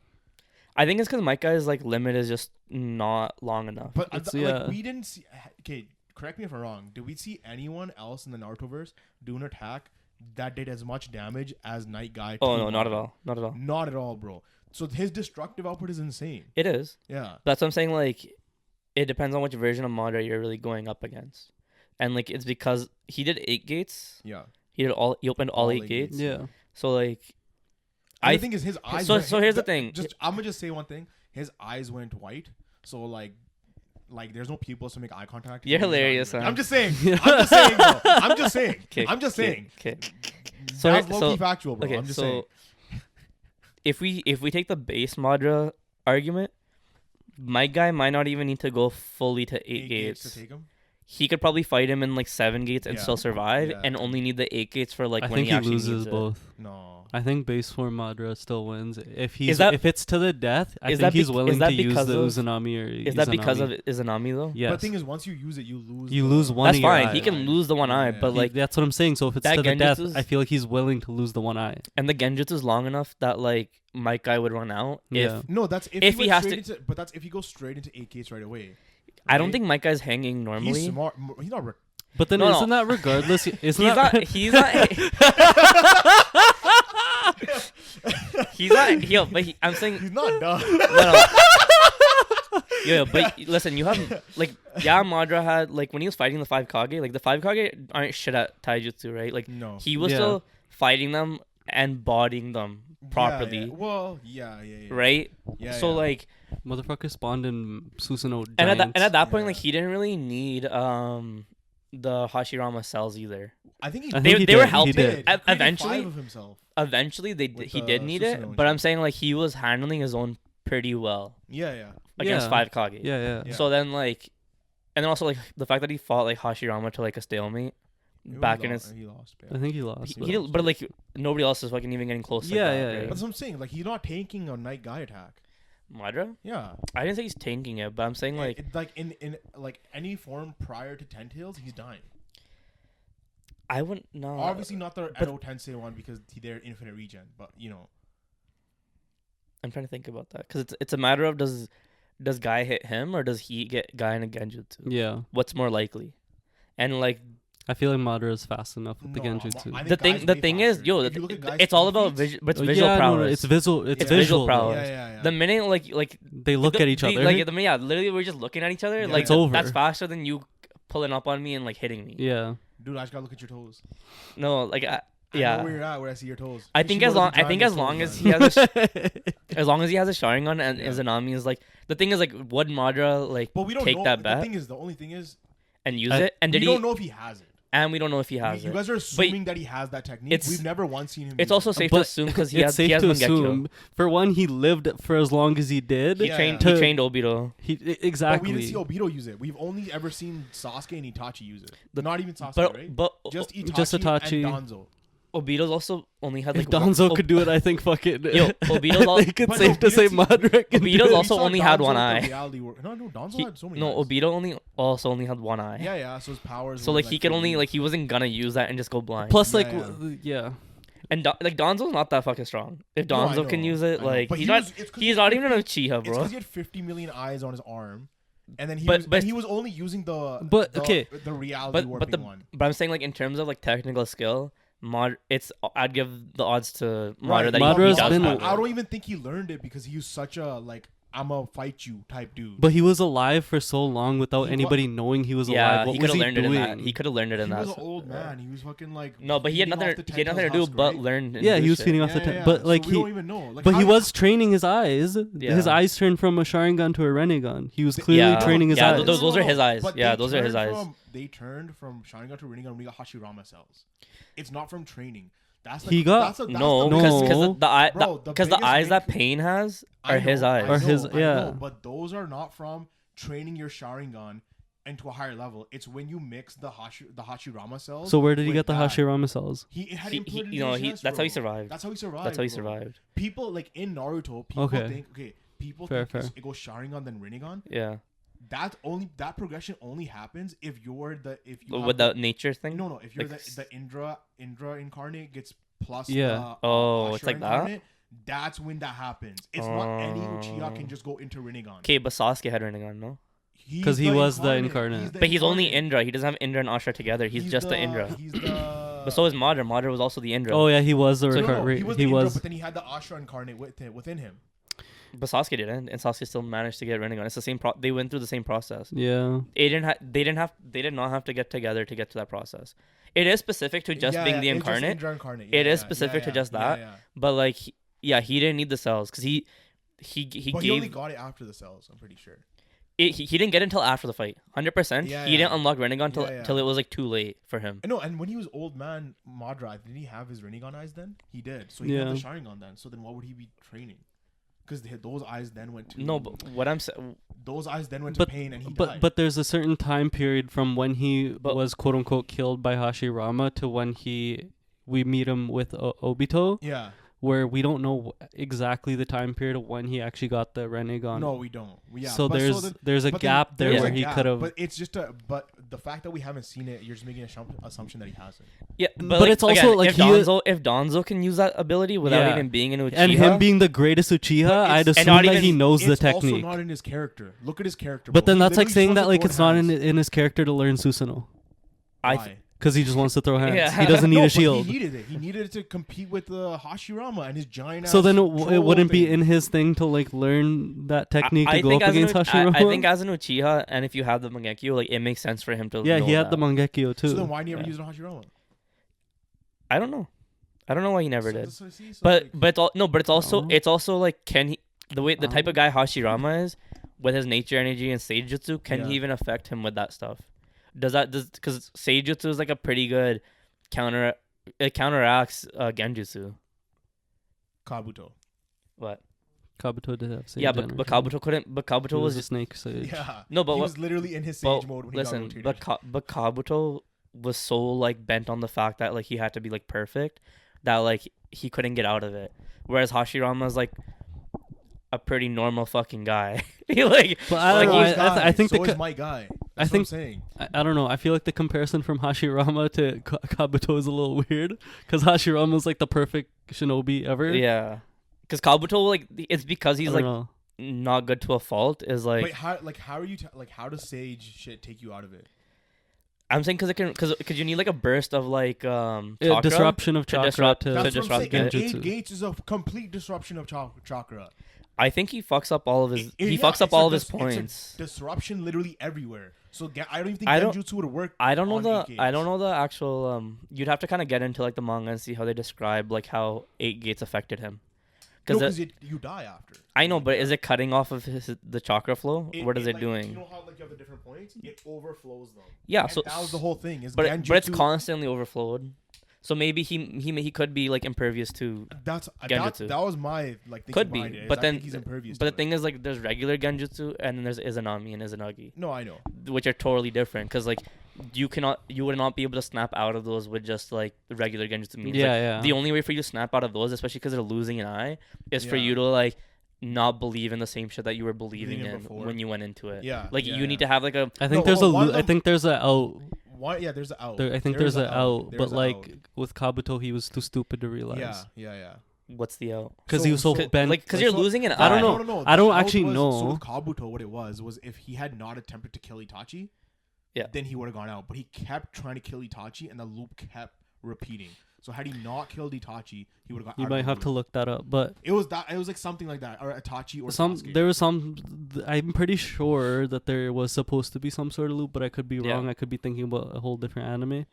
I think it's because Might Guy's like limit is just not long enough. But like we didn't see. Okay, correct me if I'm wrong. Did we see anyone else in the Narutoverse do an attack that did as much damage as Night Guy? Oh no, not at all. Not at all, bro. So his destructive output is insane. It is. Yeah. That's what I'm saying. Like, it depends on which version of Madara you're really going up against, and like it's because he did 8 gates. Yeah. He opened all 8 gates. Yeah. So like. I think is his eyes. So here's the thing. I'm gonna just say one thing. His eyes went white. So like there's no pupils to make eye contact. You're hilarious. I'm just saying. Bro. I'm just saying. Okay. So that's low-key factual, bro. I'm just saying. If we take the base Madara argument, Might Guy might not even need to go fully to 8 gates to take him. He could probably fight him in like 7 gates and still survive, and only need the 8 gates for like when he actually loses both. No. I think base form Madara still wins. If it's to the death, I think he's willing to use the Uzanami or Is that because of Izanami though? Yes. But the thing is, once you use it, you lose. You lose one. That's of your fine. eye. He can lose the one eye, but like that's what I'm saying. So if it's to the death, I feel like he's willing to lose the one eye. And the Genjutsu is long enough that like Might Guy would run out. That's if he has to. But that's if he goes straight into 8 gates right away. I don't think Might Guy's hanging normally. He's smart. He's not. But then isn't that regardless? He's not. He's not. But I'm saying he's not dumb. No. Yo, but listen, you have Madara had like when he was fighting the 5 Kage, like the 5 Kage aren't shit at taijutsu, right? Like he was still fighting them and bodying them properly. Yeah. Well, yeah. Right? Yeah. So like motherfucker spawned in Susanoo. And at that point, like he didn't really need the Hashirama cells either. I think they were helping. Eventually, he did need it, but I'm saying like he was handling his own pretty well. Yeah. Against 5 Kage. Yeah. So then like, and then also like the fact that he fought like Hashirama to like a stalemate. He lost. I think he lost. But like nobody else is fucking even getting close. Yeah. Right? That's what I'm saying. Like he's not tanking a Night Guy attack. Madara? Yeah. I didn't say he's tanking it, but I'm saying like in like any form prior to 10 Tails, he's dying. I wouldn't know. Obviously not the Edo Tensei one because they're infinite regen, but you know. I'm trying to think about that because it's a matter of does does Guy hit him or does he get Guy in a genjutsu? Yeah. What's more likely? And like, I feel like Madara is fast enough with the genjutsu. The thing is, it's all about visual prowess. It's visual. It's visual visual prowess. The minute like they look at each other, literally we're just looking at each other. Like it's over. That's faster than you pulling up on me and like hitting me. Yeah. Dude, I just gotta look at your toes. No, like I know where you're at, where I see your toes. I think as long as he has as long as he has a Sharingan and Izanami is like, the thing is like, would Madara like take that bet? The only thing is and use it? And we don't know if he has it. And we don't know if he has it. You guys are assuming that he has that technique. We've never once seen him. It's also safe to assume because he has Mangekyo. For one, he lived for as long as he did. He trained Obito. Exactly. But we didn't see Obito use it. We've only ever seen Sasuke and Itachi use it. Not even Sasuke, right? But just Itachi and Danzo. Obito's also only had like if Danzo could do it, I think fucking Obito's I think it's safe to say Madara. Obito's also only had one eye. No, Danzo had so many. No, Obito only had one eye. Yeah. So his powers. So like he could only he wasn't gonna use that and just go blind. Plus And Danzo's not that fucking strong. If Danzo can use it, like he's not even an Uchiha, bro. It's because he had 50 million eyes on his arm. And then he was only using the reality warping one. But I'm saying like in terms of like technical skill, I'd give the odds to Madara that he does. I don't even think he learned it because he was such a I'ma fight you type dude. But he was alive for so long without anybody knowing he was alive. What was he doing? He could have learned it in that. He was an old man. He was fucking like no, but he had nothing to do but learn. Yeah, he was feeding off the tent. But like we don't even know. But he was training his eyes. His eyes turned from a Sharingan to a Rinnegan. He was clearly training his eyes. Those are his eyes. Yeah, those are his eyes. They turned from Sharingan to Rinnegan when we got Hashirama cells. It's not from training. Because the eyes that Pain has are his eyes. But those are not from training your Sharingan into a higher level. It's when you mix the Hashirama cells. So where did he get the Hashirama cells? That's how he survived. That's how he survived. People like in Naruto, people think it goes Sharingan then Rinnegan. Yeah. That progression only happens if with the nature thing. No, if you're the Indra incarnate gets plus it's like incarnate, that's when that happens. It's not any Uchiha can just go into Rinnegan. Okay, but Sasuke had Rinnegan, no? Because he was the incarnate. But he's only Indra. He doesn't have Indra and Ashra together. He's just the Indra. But so is Madara. Madara was also the Indra. Oh yeah, he was the incarnate. He was, but then he had the Ashra incarnate within him. But Sasuke didn't, and Sasuke still managed to get Rinnegan. It's the same. They went through the same process. Yeah. They did not have to get together to get to that process. It is specific to just being the incarnate. It is specific to just that. But like, he didn't need the cells because he only got it after the cells. I'm pretty sure. He didn't get it until after the fight. 100%. He didn't unlock Rinnegan till it was like too late for him. No, and when he was old man Madara, didn't he have his Rinnegan eyes then? He did. So he had the Sharingan then. So then what would he be training? Because those eyes then went to... No, but what I'm saying... Those eyes then went to Pain and he died. But there's a certain time period from when he was quote-unquote killed by Hashirama to when we meet him with Obito. Yeah. Where we don't know exactly the time period of when he actually got the Rinnegan. No, we don't. Yeah. So there's a gap there where he could have... But it's just but the fact that we haven't seen it, you're just making an assumption that he hasn't. Yeah, but it's also again, if Danzo can use that ability without even being an Uchiha... And him being the greatest Uchiha, I'd assume that he knows the technique. It's also not in his character. Look at his character. But then that's like saying that like it's not in his character to learn Susanoo. Why? Because he just wants to throw hands. Yeah. He doesn't need a shield. He needed it. He needed it to compete with Hashirama and his giant. So then it wouldn't be in his thing to like learn that technique to go up against Hashirama. I think as an Uchiha, and if you have the Mangekyo, like it makes sense for him to. Yeah, he had the Mangekyo too. So then why didn't he ever use it on Hashirama? I don't know. I don't know why he never did. But it's also like the type of guy Hashirama is with his nature energy and Seijutsu, can he even affect him with that stuff? Because Seijutsu is like a pretty good it counteracts Genjutsu. Kabuto. What? Kabuto did have Sage energy. But Kabuto couldn't. But Kabuto was a snake Sage. Yeah. No, but he was literally in his Sage mode when he got rotated. But Kabuto was so like bent on the fact that like he had to be like perfect that like he couldn't get out of it. Whereas Hashirama's like a pretty normal fucking guy. But I don't know. I think so is my guy. That's what I'm saying. I don't know. I feel like the comparison from Hashirama to Kabuto is a little weird because Hashirama is like the perfect shinobi ever. Yeah, because Kabuto it's because he's like not good to a fault is like. Wait, how are you how does Sage shit take you out of it? I'm saying because you need like a burst of like chakra disruption of chakra to disrupt Genjutsu. 8 gates is a complete disruption of chakra. I think he fucks up all of his fucks up all of his points. It's a disruption literally everywhere. So I don't even think Genjutsu would work. I don't know the actual you'd have to kind of get into like the manga and see how they describe like how 8 gates affected him. Because you die after. I know, but is it cutting off of the chakra flow? What is it doing? You know how like you have the different points? It overflows them. Yeah, and so that was the whole thing. But it's constantly overflowed. So maybe he could be like impervious to Genjutsu. That was my like thinking. Could be, idea, but then he's impervious. But the thing is like there's regular Genjutsu and then there's Izanami and Izanagi. No, I know. Which are totally different because like you would not be able to snap out of those with just like the regular Genjutsu means. Yeah. The only way for you to snap out of those, especially because they're losing an eye, is for you to like not believe in the same shit that you were believing in when you went into it. Yeah. Like you need to have like a. I think there's a out. Yeah, there's an out. I think there's an out, but like with Kabuto, he was too stupid to realize. Yeah. What's the out? Because he was so bent. Like, because you're losing an eye. I don't know. I don't actually know. So with Kabuto, what it was if he had not attempted to kill Itachi, then he would have gone out. But he kept trying to kill Itachi, and the loop kept repeating. So had he not killed Itachi, he would have gone out. You might have to look that up, but it was like something like that, or Itachi or Sasuke. There was some. I'm pretty sure that there was supposed to be some sort of loop, but I could be wrong. I could be thinking about a whole different anime.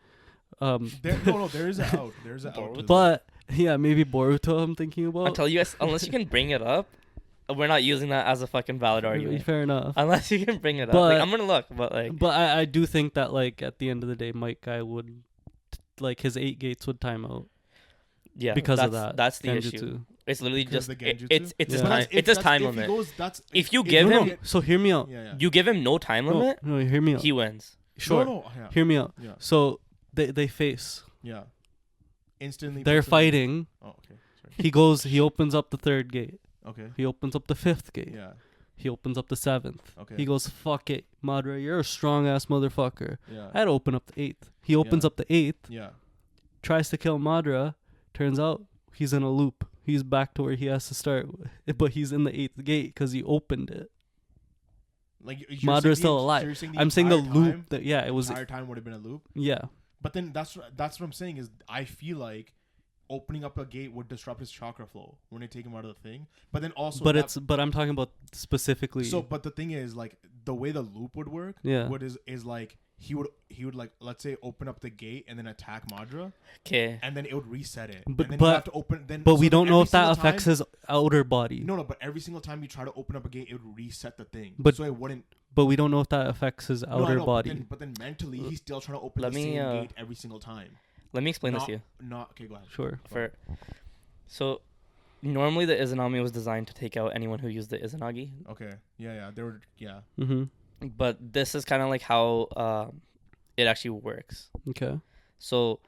There is an out. There's an out. But yeah, maybe Boruto. I'm thinking about. I'll tell you guys, unless you can bring it up, we're not using that as a fucking valid argument. Fair enough. Unless you can bring it up, like, I'm gonna look, but like. But I do think that like at the end of the day, Mike Guy would, like his 8 gates would time out. Yeah, because of that. That's the Genjutsu. issue. It's literally because just it's a time limit. If you give him, so hear me out. You give him no time limit. No, hear me out. He wins. Sure. Hear me out. Yeah. So they face. Yeah. Instantly. They're fighting. Oh, okay. Sorry. He opens up the 3rd gate. Okay. He opens up the 5th gate. Yeah. He opens up the 7th. Okay. He goes, fuck it, Madara, you're a strong ass motherfucker. Yeah. I had to open up the 8th. He opens up the 8th. Yeah. Tries to kill Madara. Turns out he's in a loop. He's back to where he has to start, but he's in the 8th gate because he opened it. Like Madara's still alive. I'm saying the loop. It was. The entire time would have been a loop. Yeah. But then that's what I'm saying is I feel like opening up a gate would disrupt his chakra flow when they take him out of the thing. But then also. But I'm talking about specifically. So, but the thing is, like the way the loop would work. Yeah. What is like. He would like, let's say, open up the gate and then attack Madara. Okay. And then it would reset it. But you have to open. we don't know if that affects his outer body. No. But every single time you try to open up a gate, it would reset the thing. So it wouldn't. But we don't know if that affects his outer body. But then mentally, he's still trying to open the same gate every single time. Let me explain this to you. Okay, go ahead. Sure. So, normally the Izanami was designed to take out anyone who used the Izanagi. Okay. Yeah. They were. Yeah. Mm-hmm. But this is kind of like how it actually works. Okay. So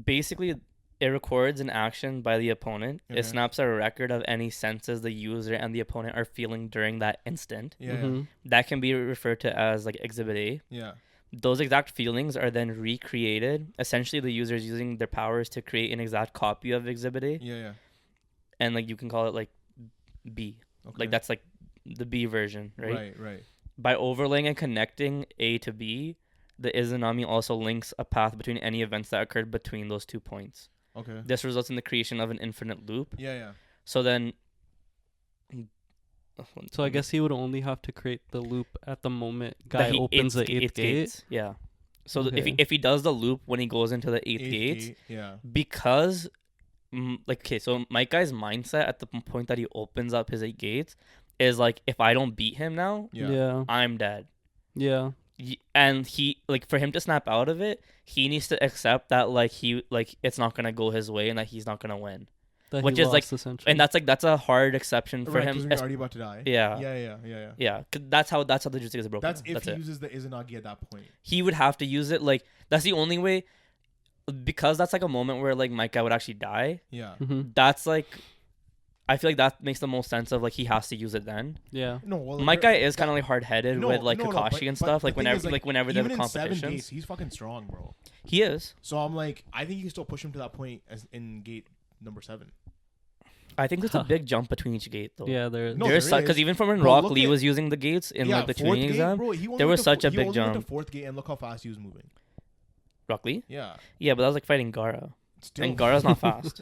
basically, it records an action by the opponent. Okay. It snaps a record of any senses the user and the opponent are feeling during that instant. Yeah. Mm-hmm. That can be referred to as like Exhibit A. Yeah. Those exact feelings are then recreated. Essentially, the user is using their powers to create an exact copy of Exhibit A. Yeah. And like you can call it like B. Okay. Like that's like the B version, right? Right. By overlaying and connecting A to B, the Izanami also links a path between any events that occurred between those 2 points. Okay. This results in the creation of an infinite loop. Yeah. So then... So I guess he would only have to create the loop at the moment Guy opens the 8th gate? Yeah. So if he does the loop when he goes into the 8th gate, because... so Mike Guy's mindset at the point that he opens up his 8 gates is like, if I don't beat him now, I'm dead. Yeah. And he, like, for him to snap out of it, he needs to accept that it's not gonna go his way and that he's not gonna win. Which is like, and that's a hard exception for him. He's already about to die. Yeah. Yeah. That's how the Jujutsu is broken. That's if he uses the Izanagi at that point. He would have to use it. Like, that's the only way, because that's like a moment where like Mike Guy would actually die. Yeah. Mm-hmm. That's like, I feel like that makes the most sense of like he has to use it then. Yeah. No, well, Mike Guy is kind of like hard headed with like Kakashi and stuff. Like whenever they have competitions. 7 gates, he's fucking strong, bro. He is. So I'm like, I think you can still push him to that point as in gate number 7. I think there's a big jump between each gate though. Yeah, there is. Because even from when Rock Lee was using the gates in like the training exam, there was such a big jump. He went to fourth gate and look how fast he was moving. Rock Lee? Yeah. Yeah, but that was like fighting Gaara. And Gaara's not fast.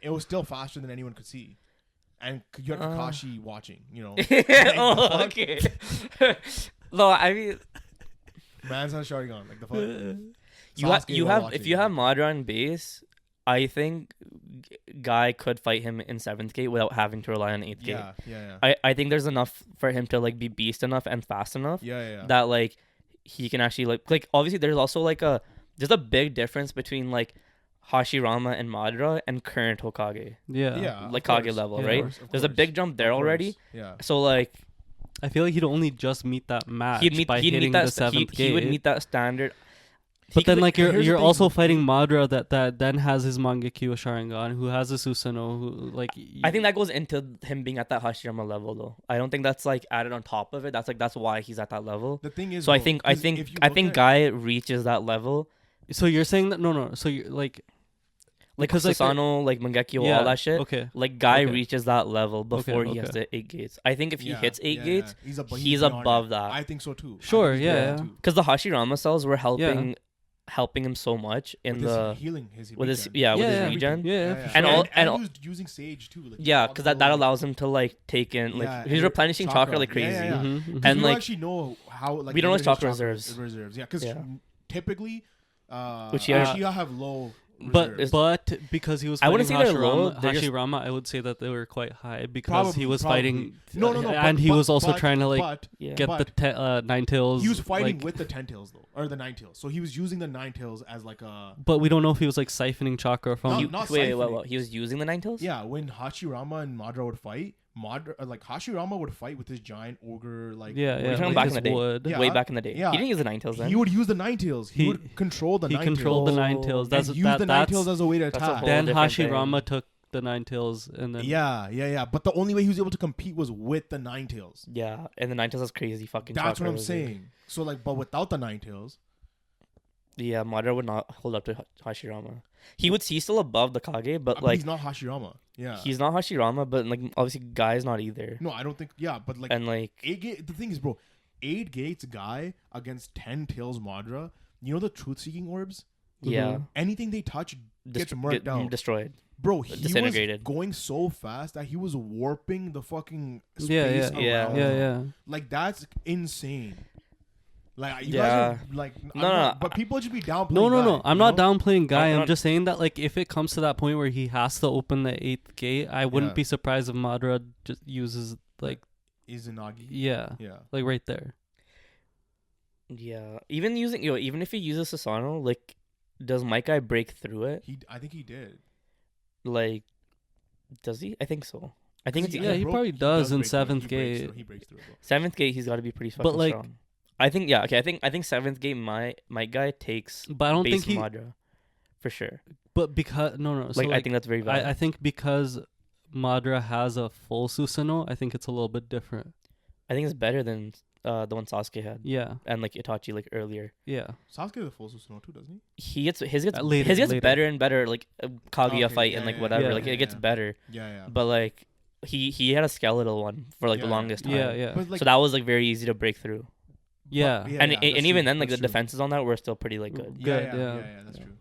It was still faster than anyone could see. And you had Kakashi watching, you know. Oh, okay. No, I mean, man's not shouting on like the fuck. If you have Madara in base, I think Guy could fight him in 7th gate without having to rely on 8th gate. Yeah. I think there's enough for him to like be beast enough and fast enough. Yeah. That like he can actually like obviously there's also like there's a big difference between like Hashirama and Madara and current Hokage. Yeah. Like Kage level, right? There's a big jump there already. Yeah. So like I feel like he'd only just meet that match by hitting meet that, the 7th gate. He would meet that standard. But then, like, you're also fighting Madara that then has his Mangekyo Sharingan, who has a Susanoo, who, like... I think that goes into him being at that Hashirama level, though. I don't think that's, like, added on top of it. That's why he's at that level. The thing is... So though, I think Guy reaches that level. So you're saying that... No. So you're, like... Like, Susanoo, like, Mangekyo, all that shit. Okay. Like, Guy reaches that level before he has the 8 gates. I think if he hits 8 gates, he's above that. I think so, too. Sure, yeah. Because the Hashirama cells were helping him so much in with his regen. Yeah. And he was using Sage too. Like, because that allows him to like take in like he's replenishing chakra like crazy. And like actually know how like we don't know his chakra reserves. Yeah, because typically Uchiha have low. But because he was I fighting wouldn't say low. Hashirama, I would say that they were quite high because he was fighting. No. And he was also trying to like get the Nine Tails. He was fighting with the 10 Tails though, or the 9 Tails. So he was using the 9 Tails as like a. But we don't know if he was like siphoning chakra from. Wait. He was using the 9 Tails. Yeah, when Hashirama and Madara would fight. Hashirama would fight with his giant ogre like back in the day. Way back in the day. Yeah. He didn't use the 9 Tails then. He would use the 9 Tails. He would control the 9 Tails. He controlled the 9 Tails. That's use the 9 Tails as a way to attack. Then Hashirama took the 9 Tails and then But the only way he was able to compete was with the 9 Tails. Yeah, and the 9 Tails has crazy fucking. That's what I'm saying. So like, but without the 9 Tails. Yeah, Madara would not hold up to Hashirama. He's still above the Kage, but like he's not Hashirama. Yeah, he's not Hashirama, but like obviously Guy's not either. No, I don't think. Yeah, but like and like 8 the thing is, bro, 8 gates Guy against 10 Tails Madara. You know the truth-seeking orbs? Yeah. Anything they touch gets murked down, destroyed. Bro, he was going so fast that he was warping the fucking space around. Yeah. Like that's insane. Like you guys are like no, but people just be downplaying. No. I'm not downplaying Guy. I'm just saying that like if it comes to that point where he has to open the 8th gate, I wouldn't be surprised if Madara just uses like Izanagi. Yeah. Like right there. Yeah. Even if he uses Susanoo, like does my guy break through it? I think he did. Like does he? I think so. I think he probably does in 7th gate. He breaks through. 7th gate he's got to be pretty fucking strong. I think I think 7th game my guy takes but I don't think he Madara for sure. But because no so I think that's very valid. I think because Madara has a full Susanoo, I think it's a little bit different. I think it's better than the one Sasuke had. Yeah. And like Itachi like earlier. Yeah. Sasuke has a full Susanoo too, doesn't he? His gets better and better like Kaguya fight and like whatever. It gets better. Yeah. But like he had a skeletal one for like the longest time. Yeah. But, like, so that was like very easy to break through. Yeah. And even then, like the defenses on that were still pretty like good. Yeah, that's true.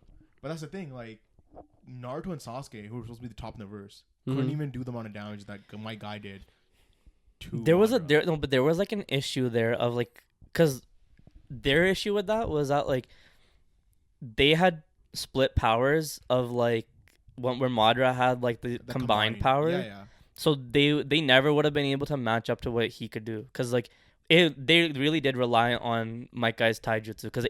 But that's the thing, like Naruto and Sasuke, who were supposed to be the top in the verse, couldn't even do the amount of damage that my guy did. There was like an issue there of like, cause their issue with that was that like they had split powers of like where Madara had like the combined power. Yeah. So they never would have been able to match up to what he could do, cause like. They really did rely on Mike Guy's taijutsu because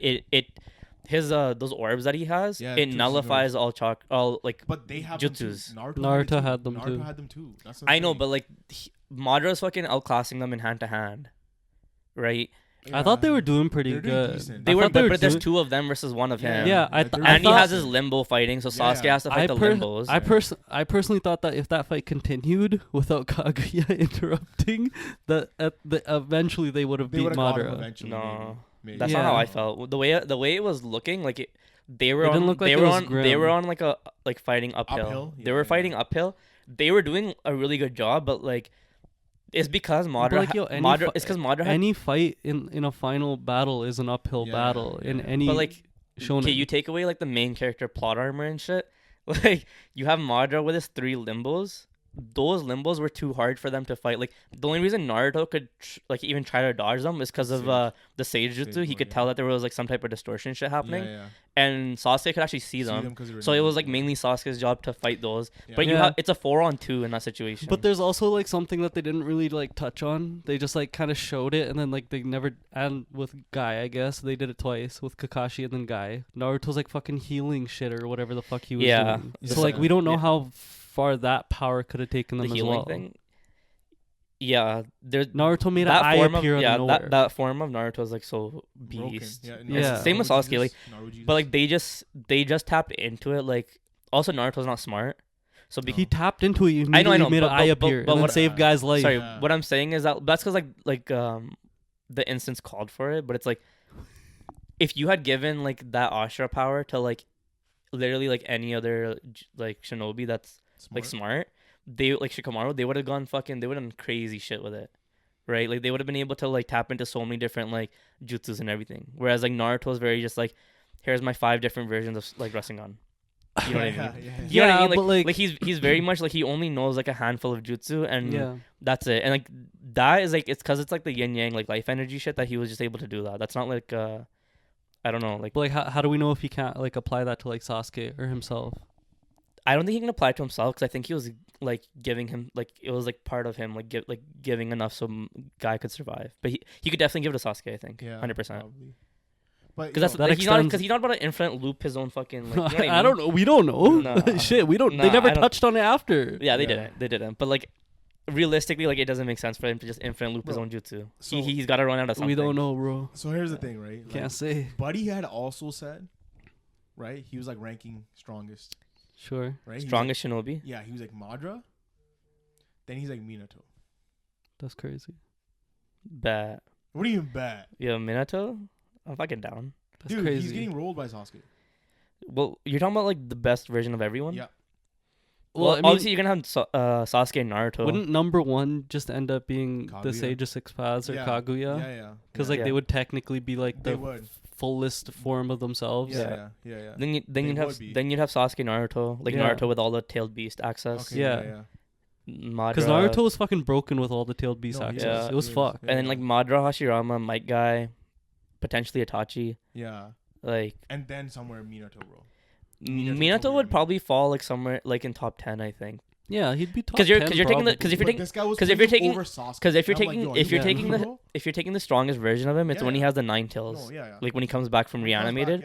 his those orbs that he has it nullifies all like but they have jutsus. Naruto had them too. That's I know, but like Madara's fucking outclassing them in hand to hand, right? Yeah. I thought they were doing pretty good. They were, but there's 2 of them versus 1 of him. Yeah, and he has his limbo fighting, so Sasuke has to fight the limbos. I personally thought that if that fight continued without Kaguya interrupting, that eventually they would have beat Madara. No, maybe. That's not how I felt. The way it was looking, like they were on like fighting uphill. They were fighting uphill, they were doing a really good job, but like it's because Madara. It's because Madara. Any fight in a final battle is an uphill battle in any. But like, shonen. Okay, you take away like the main character plot armor and shit. Like you have Madara with his 3 limbos. Those limbos were too hard for them to fight. Like the only reason Naruto could like even try to dodge them is because of the Sage Jutsu. He could tell that there was like some type of distortion shit happening, and Sasuke could actually see them. So it was like mainly Sasuke's job to fight those. But you have it's a 4-on-2 in that situation. But there's also like something that they didn't really like touch on. They just like kind of showed it, and then like they never. And with Guy, I guess they did it twice with Kakashi and then Guy. Naruto's like fucking healing shit or whatever the fuck he was doing. So like we don't know how far that power could have taken them as well. Thing? Yeah, there's Naruto made an eye appear out of nowhere. That form of Naruto is like so beast. Same with Sasuke, like, but like they just tapped into it. Like, also Naruto's not smart, so he tapped into it. I know, made an eye appear and then saved Guy's life. Sorry, what I'm saying is that's because like the instance called for it, but it's like if you had given like that Ashura power to like literally like any other like shinobi that's like smart, they like Shikamaru, they would have gone they would have done crazy shit with it, right? Like they would have been able to like tap into so many different like jutsus and everything. Whereas like Naruto is very just like, here's my 5 different versions of like Rasengan. You know what I mean? You know what I mean? Like he's very much like he only knows like a handful of jutsu and that's it. And like that is like it's because it's like the yin yang like life energy shit that he was just able to do that. That's not like I don't know like. But like how do we know if he can't like apply that to like Sasuke or himself? I don't think he can apply it to himself because I think he was like giving him like it was like part of him like giving enough so Guy could survive. But he could definitely give it to Sasuke. I think 100%. But because he's not about to infinite loop his own fucking. Like, you know what I mean? I don't know. We don't know. No. Shit, we don't. They never touched on it after. Yeah, they didn't. They didn't. But like realistically, like it doesn't make sense for him to just infinite loop his own jutsu. So he's got to run out of something. We don't know, bro. So here's the thing, right? Can't say. Buddy had also said, right? He was like ranking strongest. Sure. Right? Strongest like, shinobi? Yeah, he was like Madara. Then he's like Minato. That's crazy. Bad. What do you mean bad? Yeah, Minato? I'm fucking down. That's Dude, crazy. He's getting rolled by Sasuke. Well, you're talking about like the best version of everyone? Yeah. Well, I mean, obviously you're gonna have Sasuke and Naruto. Wouldn't number 1 just end up being Kaguya. the Sage of Six Paths or Kaguya? Yeah. Because like they would technically be like the fullest form of themselves. Yeah. Then you'd have Sasuke and Naruto, like Naruto with all the tailed beast access. Okay, yeah. Because Naruto was fucking broken with all the tailed beast access. Yeah, it was fucked. And then like Madara, Hashirama, Might Guy, potentially Itachi. Yeah. Like. And then somewhere Minato, bro. Minato would probably fall like somewhere like in top 10, I think. Yeah, he'd be top 10. Because you're taking if you're taking the strongest version of him, it's when he has the 9 tails. Like when he comes back from reanimated.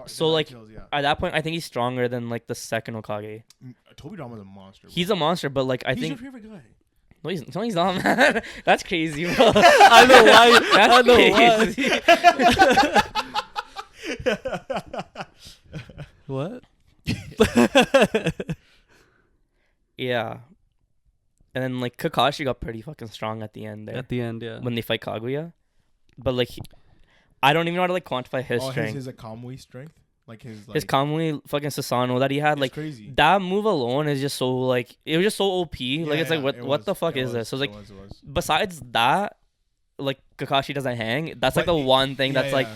So like at that point, I think he's stronger than like the second Hokage. Tobirama's a monster. He's a monster, but like I think. He's your favorite guy. No, he's not, man. That's crazy, bro. I know why. What? Yeah. And then like Kakashi got pretty fucking strong at the end there. At the end, yeah. When they fight Kaguya. But like I don't even know how to like quantify his strength. His Kamui strength? Like his Kamui fucking Sasano that he had, like crazy. That move alone is just so like it was just so OP. Like it's like what the fuck is this? So like besides that, like Kakashi doesn't hang. That's like the one thing that's like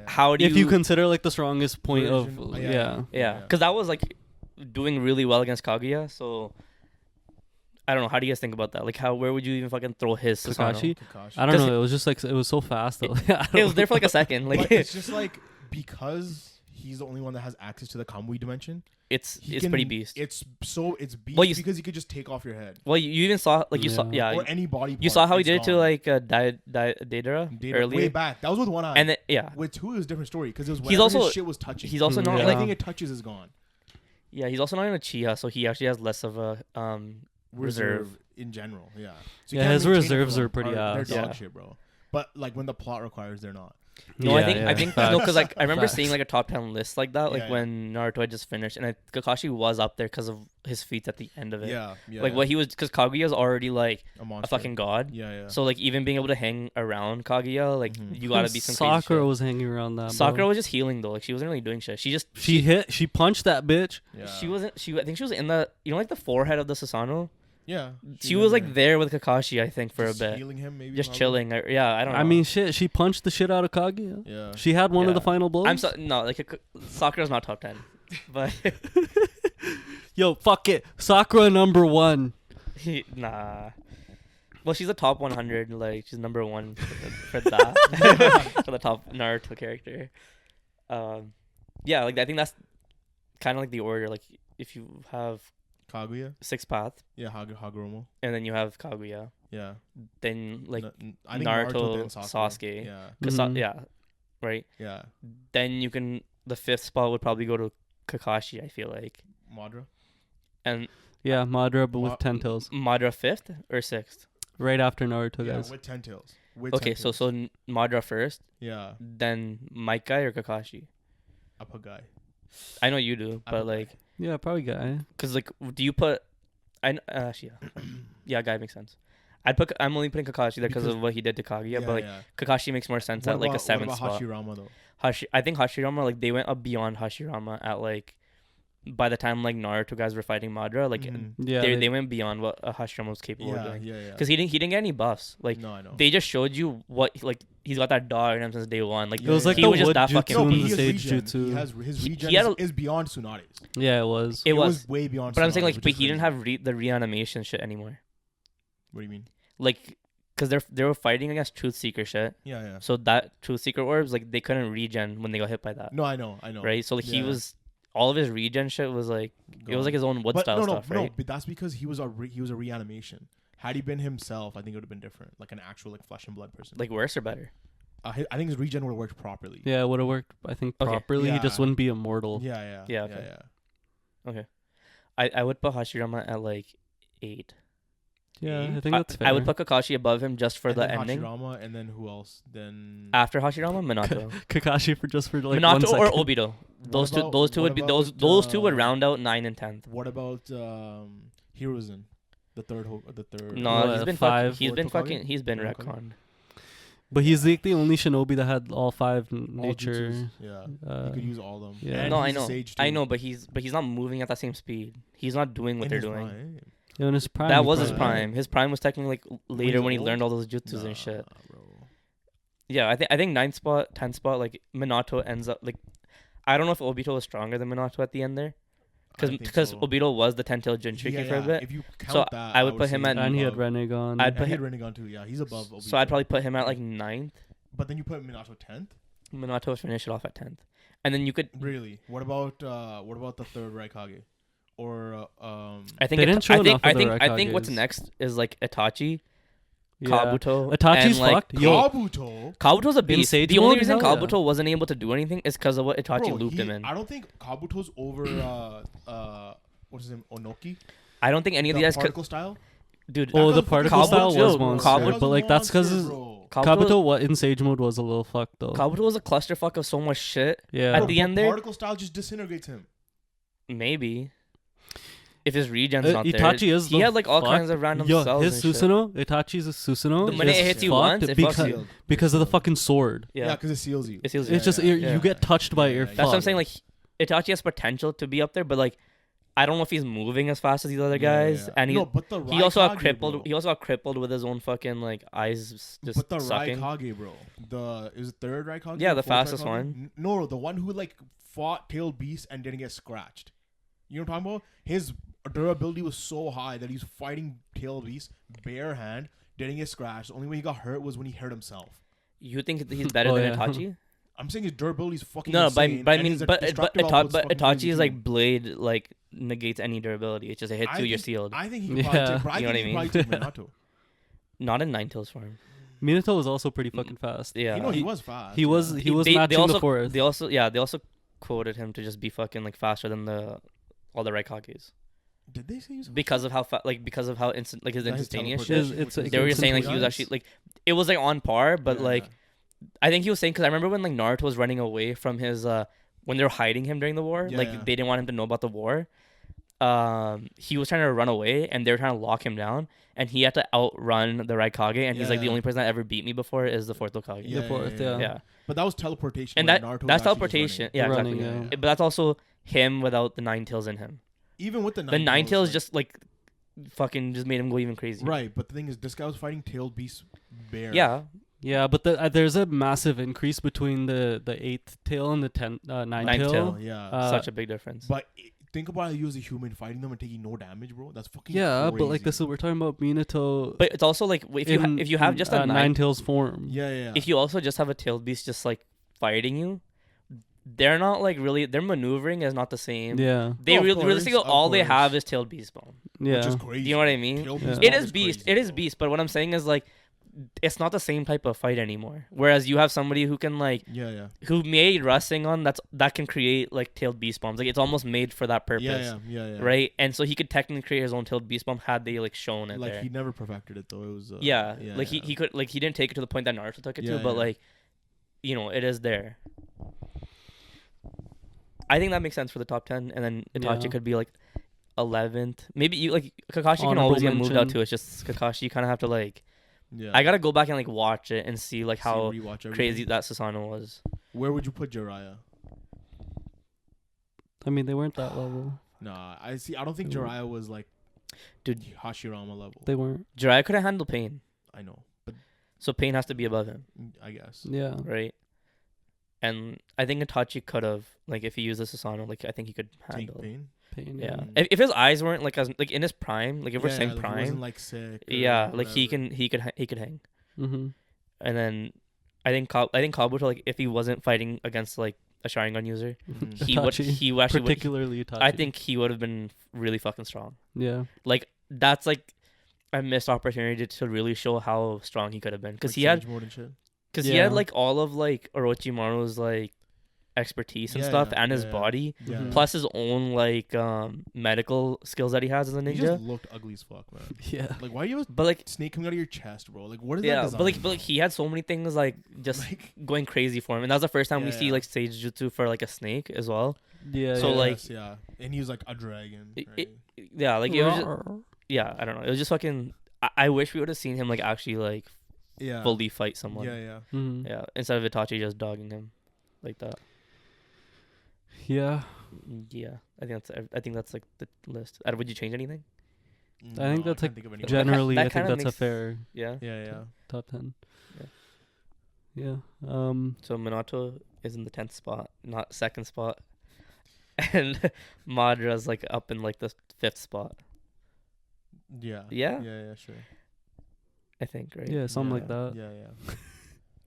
how do you, if you consider like the strongest point of because that was like doing really well against Kaguya. So I don't know. How do you guys think about that? Like where would you even fucking throw his Kakashi? I don't know. It was just like it was so fast though. It was there for like a second. Like but it's just like because he's the only one that has access to the Kamui dimension. It's pretty beast. It's beast because he could just take off your head. Well, you even saw like saw or any body part. You saw how he did it to like Deidara earlier. Way back. That was with one eye. And then, with two, it was a different story because it was his shit was touching. He's also not anything it touches is gone. Yeah, he's also not in a Chiha, so he actually has less of a reserve in general. Yeah. So his reserves are pretty ass. They're dog shit, bro. But like when the plot requires, they're not. No, I think no, because like I remember Facts. seeing like a top 10 list like that, like Yeah, when Naruto had just finished, and Kakashi was up there because of his feats at the end of it. Yeah. Like what he was, because Kaguya's already like a monster. a fucking god. Yeah. So like even being able to hang around Kaguya, like you gotta be some crazy Sakura shit. was hanging around that. Sakura bro. was just healing though. Like she wasn't really doing shit. She punched that bitch. Yeah. She wasn't. I think she was in the like the forehead of the Susanoo. Yeah. She was like there with Kakashi, I think, for just a bit. Healing him, maybe. Just probably. chilling. I don't know. I mean, shit. She punched the shit out of Kaguya. Yeah. She had one of Yeah. the final blows. no, like Sakura's not top 10, but Yo, fuck it. Sakura number 1. nah. Well, she's a top 100. Like she's number 1 for that for the top Naruto character. Yeah, like I think that's kind of like the order. Like if you have Kaguya. Sixth Path, Yeah. Hagoromo. and then you have Kaguya, Yeah. then like I think Naruto, then Sasuke. Yeah. Mhm. Yeah, right. Yeah. Then you can the 5th spot would probably go to Kakashi. I feel like, Madara. and Yeah, Madara, but with 10 tails. Madara 5th or 6th. Right after Naruto, Yeah, guys. with 10 tails. With Okay, 10 so tails. Madara first, Yeah. then Mic Guy or Kakashi. Upper guy. I know you do, but Upper like, guy. Yeah, probably guy. cause like, do you put? Actually, yeah, Guy makes sense. I'm only putting Kakashi there because of what he did to Kaguya, but like Kakashi makes more sense at like a 7th spot. Hashirama though? I think Hashirama, like they went up beyond Hashirama at like by the time like Naruto guys were fighting Madara, like Yeah, they went beyond what Hashirama was capable of doing. Yeah. Because he didn't get any buffs. Like No, I know. they just showed you what like he's got that dog in him since day 1. Like it was like he the was just wood that jutsu fucking and beast. the sage regen. jutsu. He has his regen He had is beyond Tsunade's. Yeah, it was. It was, way beyond. but I'm saying Tsunade, like, which but is he didn't crazy. have the reanimation shit anymore. What do you mean? Like, cause they were fighting against Truth Seeker shit. Yeah. So that Truth Seeker orbs, like they couldn't regen when they got hit by that. No, I know. Right. So like he Yeah. was all of his regen shit was like it was like his own wood style stuff, right? No, but that's because he was a reanimation. Had he been himself, I think it would have been different, like an actual like flesh and blood person. Like worse or better? I think his regen would have worked properly. Yeah, it would have worked, I think, Okay. properly. He just Yeah. wouldn't be immortal. Yeah. Okay. I would put Hashirama at like 8. Yeah, I Eight? think that's fair. I would put Kakashi above him just for And the then ending. Hashirama, and then who else? Then After Hashirama, Minato. Kakashi for like 1 Minato second. or Obito. Those two would be those two would round out 9 and 10th. What about Hiruzen, the third? No, What, he's been 5? he's been Hokage? fucking he's been Hokage? retconned. But he's like the only shinobi that had all 5 All nature. jutsus, Yeah, you could use all of them. yeah. And No, he's I a know. sage, I too. know, but he's not moving at that same speed. He's not doing what In they're his doing. prime. Yeah, in his prime. That he was his probably- prime. His prime was technically like later he's when he old? learned all those jutsus and shit. Bro. Yeah, I think 9th spot, 10th spot, like Minato ends up like I don't know if Obito was stronger than Minato at the end there, I think because so. Obito was the 10-tailed Jinchuriki for a bit. If you count So that, I would put him say at- And he had above. Renegon. I'd And he put had Rinnegan too. Yeah, he's above Obito. So I'd probably put him at like 9th. But then you put Minato 10th. Minato would finish it off at 10th, and then you could. Really? What about the third Raikage? Or I think They didn't show enough of the I think what's Raikages. next is like Itachi, Yeah. Kabuto. Itachi's and, like, fucked. Yo, Kabuto. Kabuto's a beast. Sage The only mode? reason Hell yeah. Kabuto wasn't able to do anything is because of what Itachi Bro, looped him in. I don't think Kabuto's over what's his name? Onoki? I don't think any of The these guys could. particle style? Dude, Oh, the Kabuto- particle style was Kabuto- monster. Kabuto- But like that's because Kabuto what in Sage mode was a little fucked though. Kabuto was a clusterfuck of so much shit. Yeah. At the end there, particle style just disintegrates him. maybe. If his regen's not there, Itachi is he the had like all fuck- kinds of random Yo, cells his and shit. Susanoo, Itachi's a Susanoo. The minute is it hits you fucked once, it fucks you. because of the fucking sword. Yeah, because it seals you. it seals It's you. just yeah. you get touched by it, you're That's That's what I'm fucked. saying. Like Itachi has potential to be up there, but like I don't know if he's moving as fast as these other guys. And he no, but the he also got Raikage, crippled. bro. He also got crippled with his own fucking like eyes just But the sucking. Raikage, bro. Is it third Raikage? Yeah, the Fourth fastest Raikage? one. No, the one who like fought tailed beast and didn't get scratched. You know what I'm talking about? His durability was so high that he's fighting tailed beast bare hand, didn't get scratched. The only way he got hurt was when he hurt himself. You think that he's better Oh, than yeah. Itachi? I'm saying his durability is fucking No, insane. but I and mean, his but destructive output's fucking Itachi's crazy like too. blade like negates any durability. It just hits you, you're sealed. I think he could Yeah. probably take, but I You know think what I he could probably take Minato. Not in Ninetales form. Minato was also pretty fucking fast. Yeah, You know, he was fast. He was yeah. he was they matching also, the forest. They also quoted him to just be fucking like faster than all the Raikages Did they say he was because of how because of how instant like his His instantaneous teleportation, shit. It's which was They were It's saying like he was nice. actually like it was like on par, but Yeah, like yeah. I think he was saying, because I remember when like Naruto was running away from his when they were hiding him during the war, they didn't want him to know about the war. He was trying to run away, and they were trying to lock him down, and he had to outrun the Raikage, and he's like, the only person that ever beat me before is the fourth Hokage. The fourth, yeah. But that was teleportation. And that's teleportation. Yeah, exactly. Yeah. But that's also him without the nine tails in him. Even with the nine tails, just like fucking just made him go even crazier. Right, but the thing is, this guy was fighting tailed beast bear. Yeah. Yeah, but there's a massive increase between the 8th tail and the ninth tail. Yeah. Such a big difference. But think about how you as a human fighting them and taking no damage, bro. That's fucking crazy. But like this is we're talking about Minato. But it's also like if you have just a nine tails form. Yeah. If you also just have a tailed beast just like fighting you, they're not like really. Their maneuvering is not the same. Yeah. They realistically all they have is tailed beast bone. Yeah. Which is crazy. You know what I mean? It is beast. It is beast. But what I'm saying is like, it's not the same type of fight anymore. Whereas you have somebody who can like who made Rasengan that can create like tailed beast bombs. Like it's almost made for that purpose. Yeah. Right? And so he could technically create his own tailed beast bomb had they like shown it like there. He never perfected it though. It was he could like he didn't take it to the point that Naruto took it to, but like it is there. I think that makes sense for the top 10, and then Itachi could be like 11th. Maybe you like Kakashi can always get moved out too. It's just Kakashi you kind of have to like. Yeah. I gotta go back and like watch it and see like how crazy that Susanoo was. Where would you put Jiraiya? I mean, they weren't that level. Nah, I don't think Jiraiya was like, dude, Hashirama level. They weren't. Jiraiya could have handled Pain. I know, but so Pain has to be above him. I guess. Yeah. Right. And I think Itachi could have like if he used the Susanoo, like I think he could handle Pain. Yeah. If his eyes weren't like as like in his prime, like if we're saying like prime, he wasn't like sick. Like he could hang. Mm-hmm. And then I think Kabuto, like if he wasn't fighting against like a Sharingan user, he actually particularly Itachi. I think he would have been really fucking strong. Yeah. Like that's like a missed opportunity to really show how strong he could have been because he had he had like all of like Orochimaru's like expertise and stuff and his body plus his own like medical skills that he has as a ninja. He just looked ugly as fuck, man. Yeah. Like why are you snake coming out of your chest, bro? Like what is that design? But he had so many things like just going crazy for him, and that was the first time we see like Sage Jutsu for like a snake as well. Yeah. So and he was like a dragon. Right? It was just, I don't know. It was just fucking. I wish we would have seen him like actually like fully fight someone. Mm-hmm. Instead of Itachi just dogging him like that. Yeah. I think that's like the list. Would you change anything? No, I think that's like generally. I think that's a fair. Yeah. Top 10. Yeah. So Minato is in the 10th spot, not 2nd spot, and Madra's like up in like the 5th spot. Yeah, sure. I think, right? Yeah, something like that. Yeah.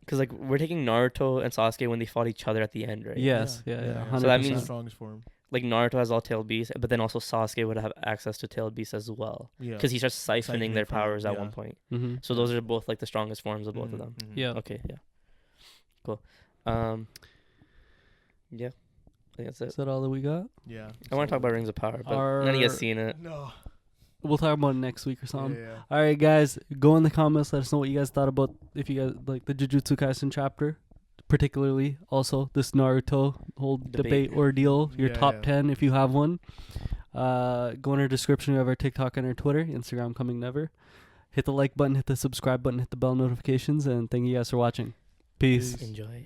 Because like we're taking Naruto and Sasuke when they fought each other at the end, right? Yes, yeah. So that means strongest form. Like Naruto has all tailed beasts, but then also Sasuke would have access to tailed beasts as well. Yeah. Because he starts siphoning their powers at one point. Mm-hmm. So those are both like the strongest forms of both of them. Mm-hmm. Yeah. Okay. Yeah. Cool. Yeah. I think that's it. Is that all that we got? Yeah. I want to talk about Rings of Power, but none of you guys seen it. No. We'll talk about it next week or something. Yeah. All right, guys. Go in the comments. Let us know what you guys thought about if you guys like the Jujutsu Kaisen chapter, particularly also this Naruto whole debate ordeal. Your top 10 if you have one. Go in our description. We have our TikTok and our Twitter. Instagram coming never. Hit the like button. Hit the subscribe button. Hit the bell notifications. And thank you guys for watching. Peace. Enjoy.